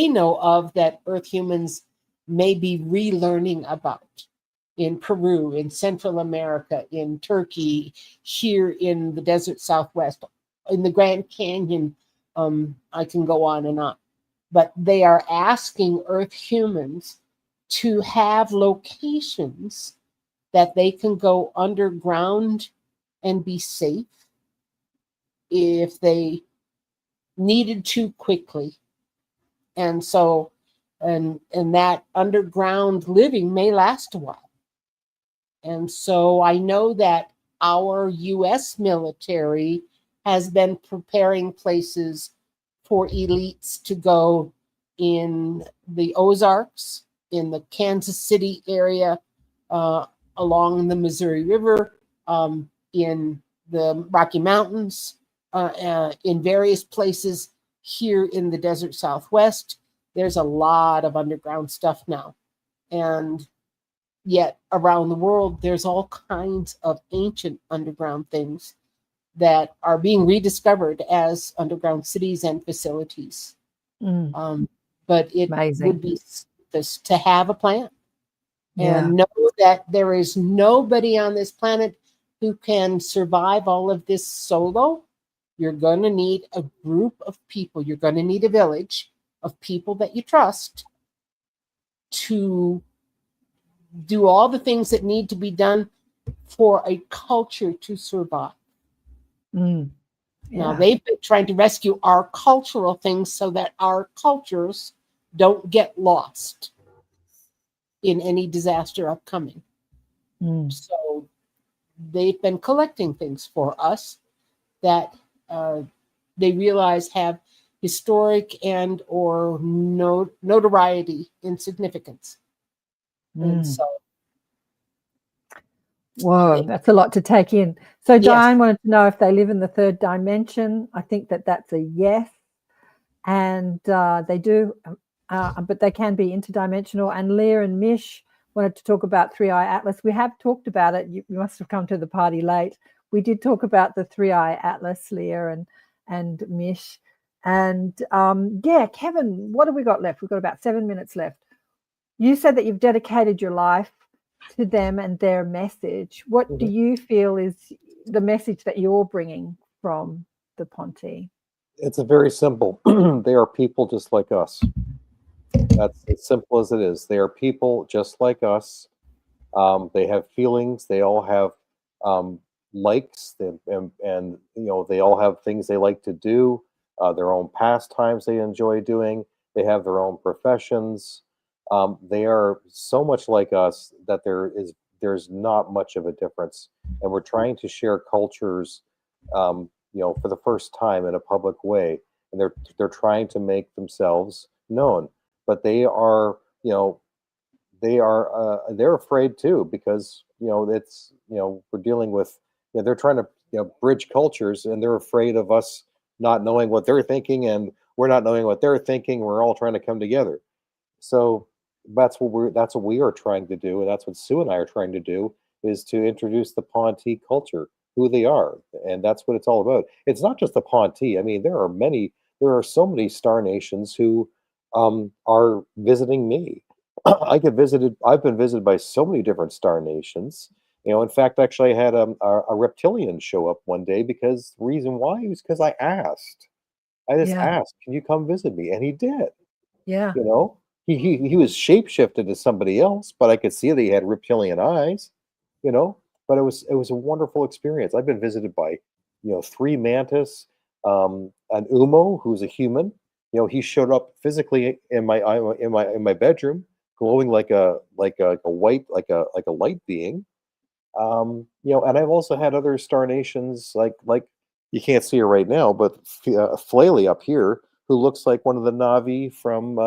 know of, that Earth humans may be relearning about in Peru, in Central America, in Turkey, here in the desert Southwest, in the Grand Canyon. I can go on and on. But they are asking Earth humans to have locations that they can go underground and be safe if they needed to quickly. And so, and that underground living may last a while. And so I know that our U.S. military has been preparing places for elites to go in the Ozarks, in the Kansas City area, along the Missouri River, in the Rocky Mountains, in various places here in the desert Southwest. There's a lot of underground stuff now. And yet around the world, there's all kinds of ancient underground things that are being rediscovered as underground cities and facilities. But it would be this to have a plan and know that there is nobody on this planet who can survive all of this solo. You're going to need a group of people. You're going to need a village of people that you trust to do all the things that need to be done for a culture to survive. Now, they've been trying to rescue our cultural things so that our cultures don't get lost in any disaster upcoming. So they've been collecting things for us that they realize have historic and or notoriety and significance. And so, whoa, that's a lot to take in. So Diane wanted to know if they live in the third dimension. I think that that's a yes. And they do, but they can be interdimensional. And Leah and Mish wanted to talk about Three-Eye Atlas. We have talked about it. You must have come to the party late. We did talk about the Three-Eye Atlas, Leah and Mish. And Kevin, what have we got left? We've got about 7 minutes left. You said that you've dedicated your life to them and their message. What do you feel is the message that you're bringing from the Ponti? It's a very simple. They are people just like us. That's as simple as it is. They are people just like us. They have feelings. They all have likes, and they all have things they like to do. Their own pastimes they enjoy doing. They have their own professions. They are so much like us that there is there's not much of a difference, and we're trying to share cultures, for the first time in a public way, and they're trying to make themselves known, but they're afraid too, because it's we're dealing with, they're trying to bridge cultures, and they're afraid of us not knowing what they're thinking, and we're not knowing what they're thinking. We're all trying to come together. So that's what we are trying to do, and that's what Sue and I are trying to do, is to introduce the Ponte culture, who they are, and that's what it's all about. It's not just the Ponte. I mean, there are so many star nations who are visiting me. I've been visited by so many different star nations. In fact, actually, I had a reptilian show up one day, because the reason why was because I asked. I just Yeah. asked, "Can you come visit me?" And he did. Yeah. He was shapeshifted to somebody else, but I could see that he had reptilian eyes. But it was a wonderful experience. I've been visited by, three mantis, an Umo who's a human. He showed up physically in my bedroom, glowing like a white, like a light being. And I've also had other star nations, like you can't see her right now, but Flaley up here, who looks like one of the Na'vi from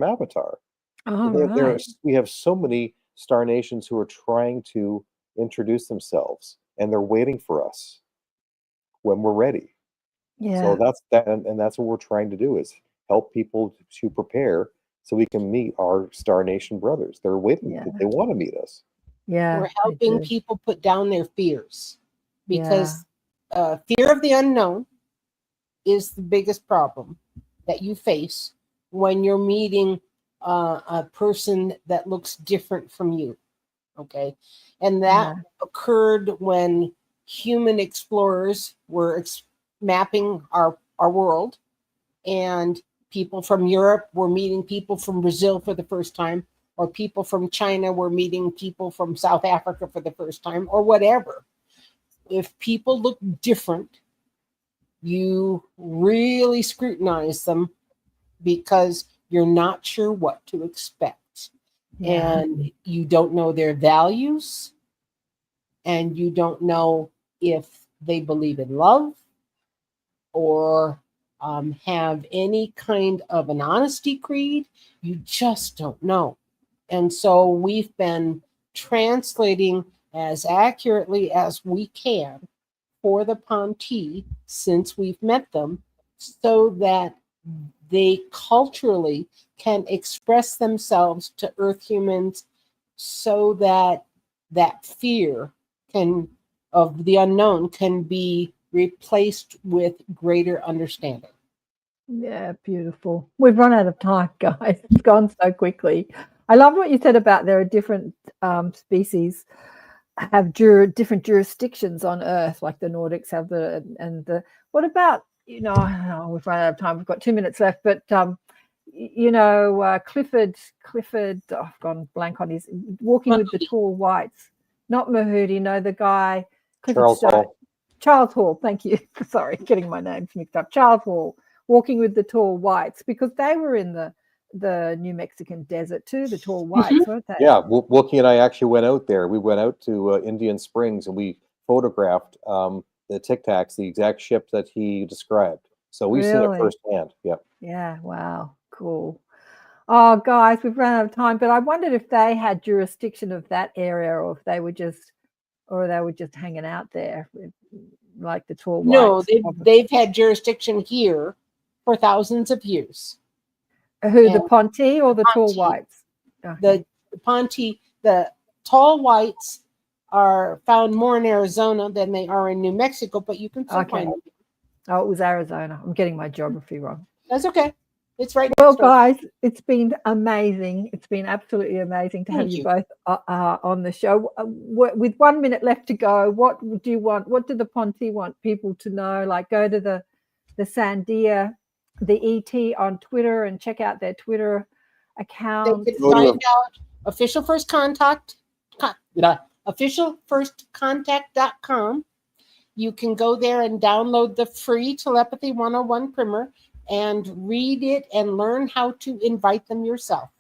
Avatar. All There right. we have so many star nations who are trying to introduce themselves, and they're waiting for us when we're ready. So Yeah. and that's what we're trying to do, is help people to prepare, so we can meet our star nation brothers. They're waiting. Yeah. They want to meet us. Yeah. We're they helping do. people put down their fears, Yeah. because fear of the unknown is the biggest problem that you face when you're meeting a person that looks different from you. Okay. And that occurred when human explorers were mapping our world, and people from Europe were meeting people from Brazil for the first time, or people from China were meeting people from South Africa for the first time, or whatever. If people look different, you really scrutinize them, because you're not sure what to expect. Yeah. And you don't know their values, and you don't know if they believe in love, or have any kind of an honesty creed. You just don't know. And so we've been translating as accurately as we can for the Ponte since we've met them, so that they culturally can express themselves to Earth humans, so that that fear of the unknown can be replaced with greater understanding. Yeah, beautiful. We've run out of time, guys. It's gone so quickly. I love what you said about there are different species have different jurisdictions on Earth, like the Nordics have what about, we've run out of time. We've got 2 minutes left, but Clifford, I've gone blank on his Walking with the Tall Whites. Not Mahudi, no, the guy, Clifford Charles Stone. Hall. Charles Hall, thank you. Sorry, getting my names mixed up. Charles Hall, Walking with the Tall Whites, because they were in the New Mexican desert too, the Tall Whites, weren't they? Yeah, Wookie and I actually went out there. We went out to Indian Springs, and we photographed the Tic Tacs, the exact ship that he described. So we've seen it Really? firsthand. Yeah. Yeah, wow, cool. Oh, guys, we've run out of time, but I wondered if they had jurisdiction of that area, or if they were just hanging out there, like the Tall Whites. No, they've had jurisdiction here for thousands of years. Who, the Ponte or the Tall Whites? Okay. The Ponte, the Tall Whites are found more in Arizona than they are in New Mexico, but you can still find them. Oh, it was Arizona. I'm getting my geography wrong. That's okay. It's right. Well, guys, it's been amazing. It's been absolutely amazing to have you both on the show. With 1 minute left to go, what do you want? What do the Ponte want people to know? Like, go to the Sandia, the ET on Twitter, and check out their Twitter account. They can find out officialfirstcontact.com. You can go there and download the free Telepathy 101 primer and read it and learn how to invite them yourself.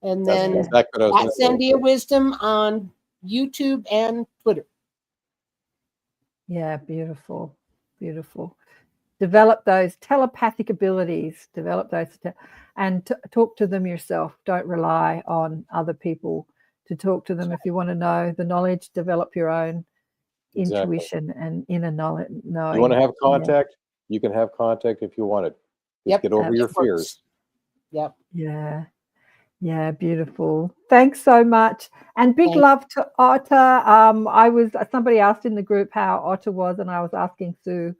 And then at Sandia Wisdom on YouTube and Twitter. Yeah, beautiful, beautiful. Develop those telepathic abilities, and talk to them yourself. Don't rely on other people to talk to them. If you want to know the knowledge, develop your own intuition and inner knowledge. You want to have contact? You can have contact if you want it. Just get over your fears. Yep. Yeah. Yeah, beautiful. Thanks so much. And big love to Otter. Somebody asked in the group how Otter was, and I was asking Sue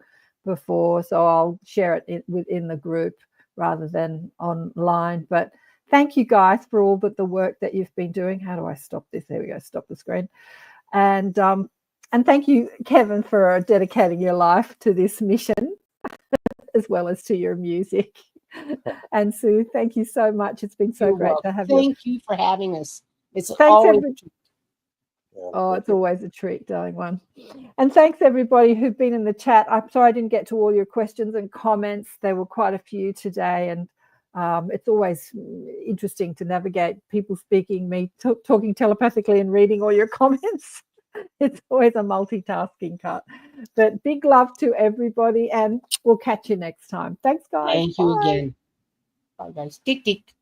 before, so I'll share it within the group rather than online. But thank you guys for all the work that you've been doing. How do I stop this? There we go, stop the screen. And thank you, Kevin, for dedicating your life to this mission as well as to your music. And Sue, thank you so much. It's been so You're great welcome. to have you. Thank you for having us. It's Thanks, always it's always a treat, darling one. And thanks everybody who've been in the chat. I'm sorry I didn't get to all your questions and comments. There were quite a few today, and it's always interesting to navigate people speaking, me talking telepathically and reading all your comments. It's always a multitasking cut. But big love to everybody, and we'll catch you next time. Thanks, guys. Thank you again. Bye, guys. Tick, tick.